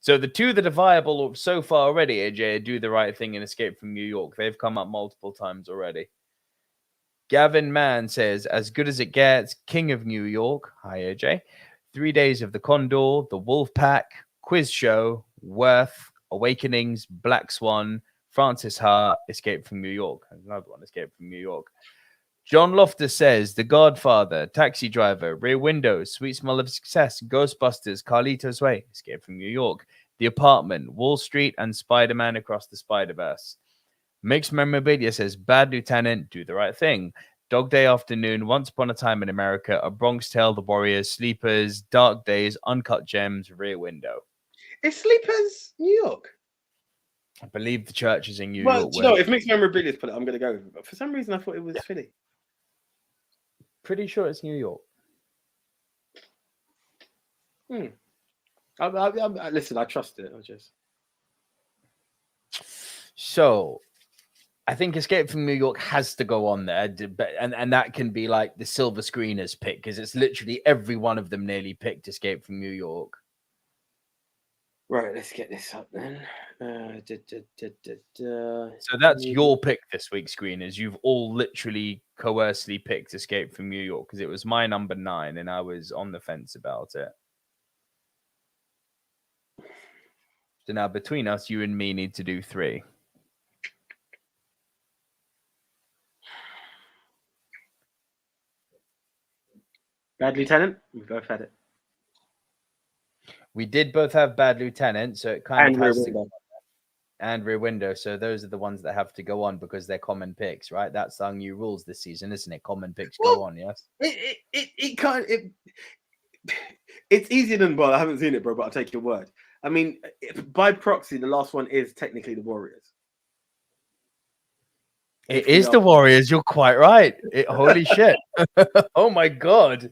So the two that are viable so far already, AJ, Do the Right Thing and Escape from New York. They've come up multiple times already. Gavin Mann says, As Good as It Gets, King of New York. Hi, AJ. 3 Days of the Condor, The Wolf Pack, Quiz Show, Worth, Awakenings, Black Swan, Francis Ha, Escape from New York. Another one, Escape from New York. John Loftus says, The Godfather, Taxi Driver, Rear Window, Sweet Smell of Success, Ghostbusters, Carlito's Way, Escape from New York, The Apartment, Wall Street, and Spider-Man Across the Spider-Verse. Mixed Memorabilia says, Bad Lieutenant, Do the Right Thing, Dog Day Afternoon, Once Upon a Time in America, A Bronx Tale, The Warriors, Sleepers, Dark Days, Uncut Gems, Rear Window. Is Sleepers New York? I believe the church is in New York. Do you know, if Mixed Memorabilia put it, I'm going to go with it. But for some reason, I thought it was Philly. Pretty sure it's New York. Listen, I trust it. So, I think Escape from New York has to go on there, and that can be like the silver screeners pick, because it's literally every one of them nearly picked Escape from New York. Right, let's get this up then. So that's your pick this week, screeners. You've all literally coercively picked Escape from New York, because it was my number 9 and I was on the fence about it. So now between us, you and me need to do 3. Bad Lieutenant? We both had it. We did both have Bad Lieutenant, so it kind of has to go. And Rear Window. So those are the ones that have to go on because they're common picks, right? That's our new rules this season, isn't it? Common picks go on, yes? It's easier than, well, I haven't seen it, bro, but I'll take your word. I mean, by proxy, the last one is technically the Warriors. It is the Warriors. You're quite right. Holy shit. Oh, my God.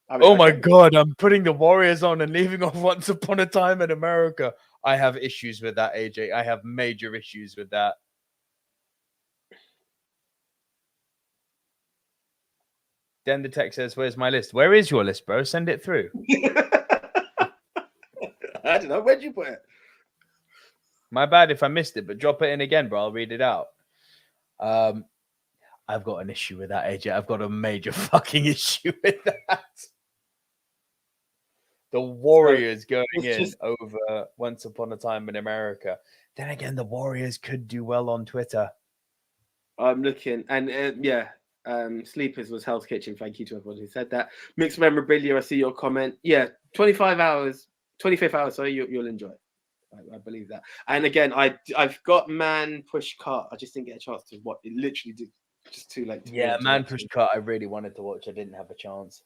God. I'm putting the Warriors on and leaving off Once Upon a Time in America. I have issues with that, AJ. I have major issues with that. Then the text says, "Where's my list? Where is your list, bro? Send it through." I don't know. Where'd you put it? My bad if I missed it, but drop it in again, bro. I'll read it out. I've got an issue with that, AJ. I've got a major fucking issue with that. The Warriors going in over Once Upon a Time in America. Then again, the Warriors could do well on Twitter. I'm looking, and Sleepers was Hell's Kitchen. Thank you to everyone who said that. Mixed memorabilia. I see your comment. Yeah, 25 hours, 25th hour. So you'll enjoy it. I believe that. And again, I've got Man Push Cart. I just didn't get a chance to watch. It literally did. Just too late. Yeah, Man Push Cart. I really wanted to watch. I didn't have a chance.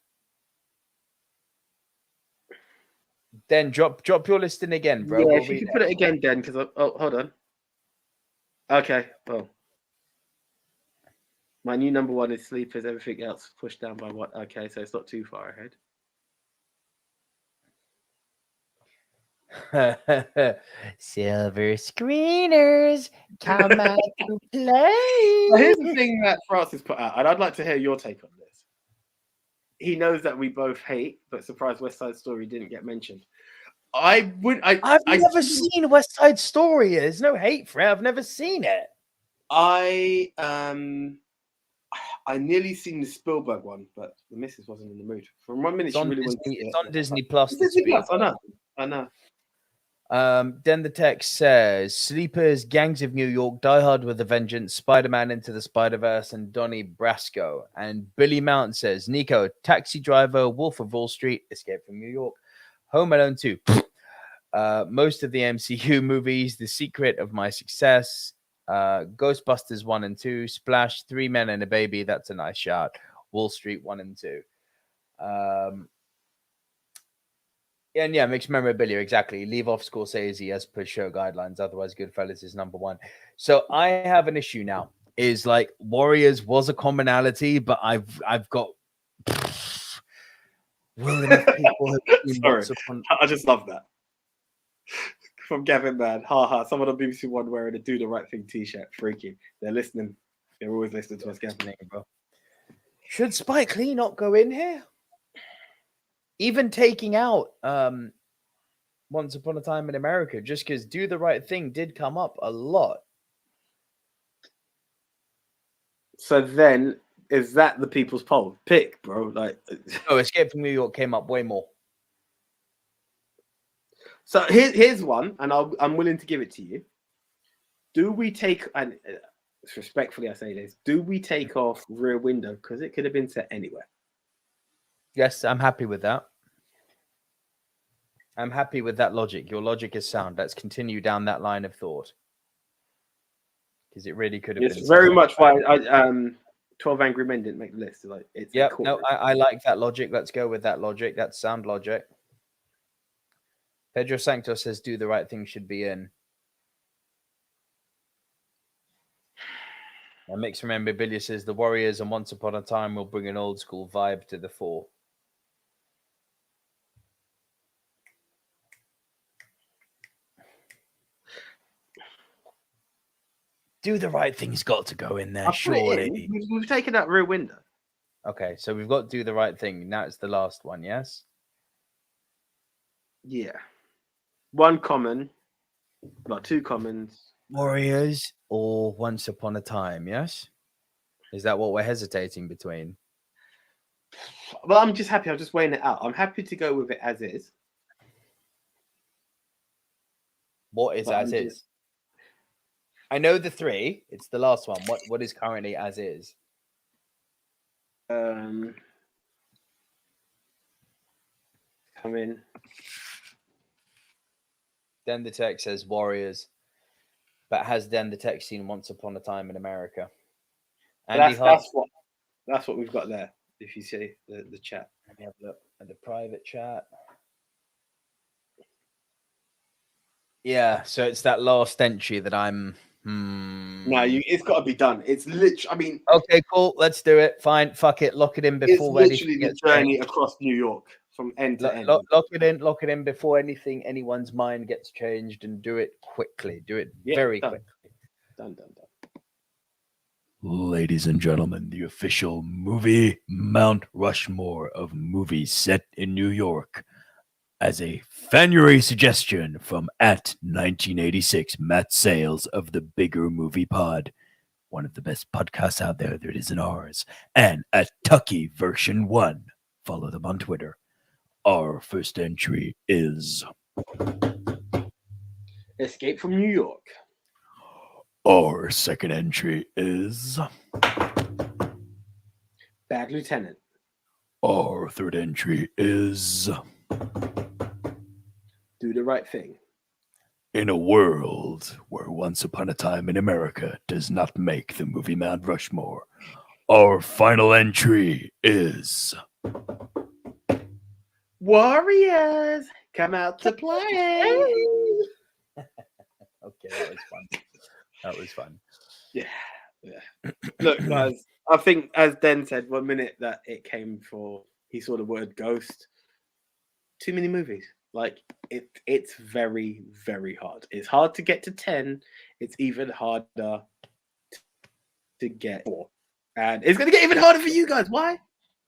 Then drop your list in again, bro. Yeah, we'll if you can put it again, Den, because hold on. Okay. Oh. My new number one is Sleepers. Everything else pushed down by what? Okay, so it's not too far ahead. Silver screeners, come out to play. Now, here's the thing that Francis put out, and I'd like to hear your take on this. He knows that we both hate, but surprised West Side Story didn't get mentioned. I've never seen West Side Story. There's no hate for it. I've never seen it. I nearly seen the Spielberg one, but the missus wasn't in the mood. For 1 minute, she really wanted to see it. It's on Disney Plus. Disney Plus. I know. Then the text says Sleepers, Gangs of New York, Die Hard with a Vengeance, Spider-Man Into the Spider-Verse, and Donnie Brasco. And Billy Mount says Nico, Taxi Driver, Wolf of Wall Street, Escape from New York, Home Alone 2. Most of the MCU movies, The Secret of My Success, Ghostbusters 1 and 2, Splash, 3 Men and a Baby, that's a nice shot, Wall Street 1 and 2. And yeah, mixed memorabilia, exactly. Leave off Scorsese as per show guidelines. Otherwise, Goodfellas is number one. So I have an issue now. Is like Warriors was a commonality, but I've got well enough people Sorry, I just love that. From Gavin, man. Ha. Someone on BBC One wearing a Do the Right Thing t-shirt. Freaky. They're listening. They're always listening to us, Gavin, bro. Should Spike Lee not go in here? Even taking out Once Upon a Time in America, just because Do the Right Thing did come up a lot. So then, is that the people's poll? Pick, bro. Like, no, Escape from New York came up way more. So here's one, and I'm willing to give it to you. Do we take, and respectfully I say this, do we take off Rear Window because it could have been set anywhere? Yes, I'm happy with that. I'm happy with that logic. Your logic is sound. Let's continue down that line of thought. Because it really could have been. It's very much why 12 Angry Men didn't make the list. Like, it's no, I like that logic. Let's go with that logic. That's sound logic. Pedro Sanctos says Do the Right Thing should be in. And Mixed Memorabilia says the Warriors and Once Upon a Time will bring an old school vibe to the fore. Do the Right Thing's got to go in there, surely. We've taken out Rear Window. Okay, so we've got Do the Right Thing. Now it's the last one, yes? Yeah. One common, well, two commons. Warriors or Once Upon a Time, yes? Is that what we're hesitating between? Well, I'm just happy. I'm just weighing it out. I'm happy to go with it as is. What is as is? I know the three. It's the last one. What is currently as is? Come in. Then the text says Warriors, but has then the text seen Once Upon a Time in America? That's what we've got there. If you see the chat, let me have a look at the private chat. Yeah, so it's that last entry that I'm. No, it's got to be done. It's literally. I mean, okay, cool. Let's do it. Fine, fuck it. Lock it in before. It's literally the journey across New York from end to end. Lock it in before anyone's mind gets changed, and do it quickly. Do it very quickly. Done. Ladies and gentlemen, the official Movie Mount Rushmore of movies set in New York. As a January suggestion from at 1986 Matt Sales of the Bigger Movie Pod, one of the best podcasts out there that isn't ours, and at Tucky version 1. Follow them on Twitter. Our first entry is Escape from New York. Our second entry is Bad Lieutenant. Our third entry is Do the Right Thing. In a world where Once Upon a Time in America does not make the Movie Mount Rushmore, our final entry is Warriors, come out to play. Okay, that was fun. That was fun. Yeah. Look, guys, I think, as Den said, 1 minute that it came for, he saw the word ghost. Too many movies. Like, it's very, very hard. It's hard to get to 10. It's even harder to get 4. And it's going to get even harder for you guys. Why?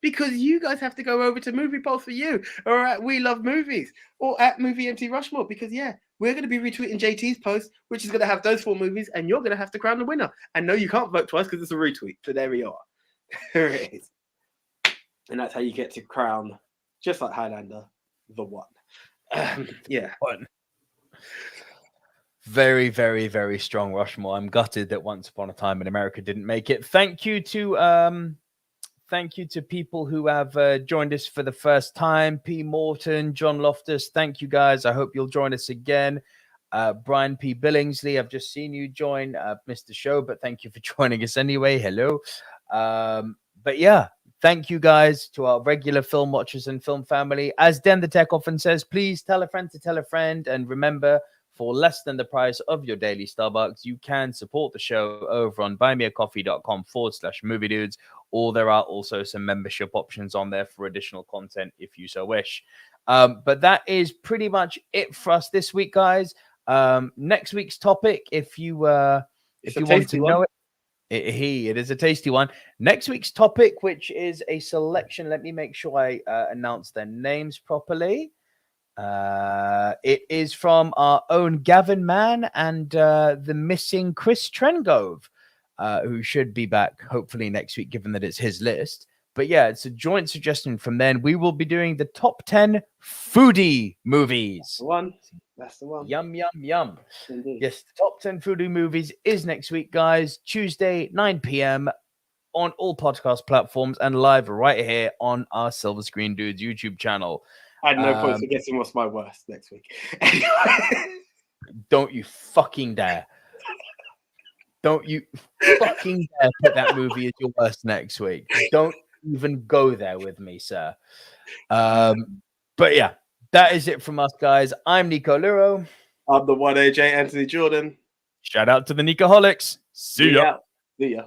Because you guys have to go over to Movie Pulse for You, or at We Love Movies, or at Movie MT Rushmore, because, yeah, we're going to be retweeting JT's post, which is going to have those 4 movies, and you're going to have to crown the winner. And no, you can't vote twice because it's a retweet. So there we are. There it is. And that's how you get to crown, just like Highlander, the one. Yeah. One. Very, very, very strong Rushmore. I'm gutted that Once Upon a Time in America didn't make it. Thank you to people who have joined us for the first time. P. Morton, John Loftus, thank you guys. I hope you'll join us again. Brian P. Billingsley, I've just seen you join, missed the show, but thank you for joining us anyway. Hello. But yeah, thank you guys to our regular film watchers and film family. As Den the Tech often says, please tell a friend to tell a friend. And remember, for less than the price of your daily Starbucks, you can support the show over on buymeacoffee.com/movie dudes. Or there are also some membership options on there for additional content if you so wish. But that is pretty much it for us this week, guys. Next week's topic, if you want to know it is a tasty one. Next week's topic, which is a selection. Let me make sure I announce their names properly. It is from our own Gavin Mann and the missing Chris Trengove, who should be back hopefully next week, given that it's his list. But yeah, it's a joint suggestion from then. We will be doing the top 10 foodie movies. That's the one. Yum, yum, yum. Indeed. Yes, the top 10 foodie movies is next week, guys. Tuesday, 9 p.m. on all podcast platforms and live right here on our Silver Screen Dudes YouTube channel. I had no point for guessing what's my worst next week. Don't you fucking dare. Don't you fucking dare put that movie as your worst next week. Don't even go there with me, sir. But yeah, that is it from us, guys. I'm Nico Lurot. I'm the one AJ Anthony Jordan. Shout out to the Nicoholics. See ya. See ya.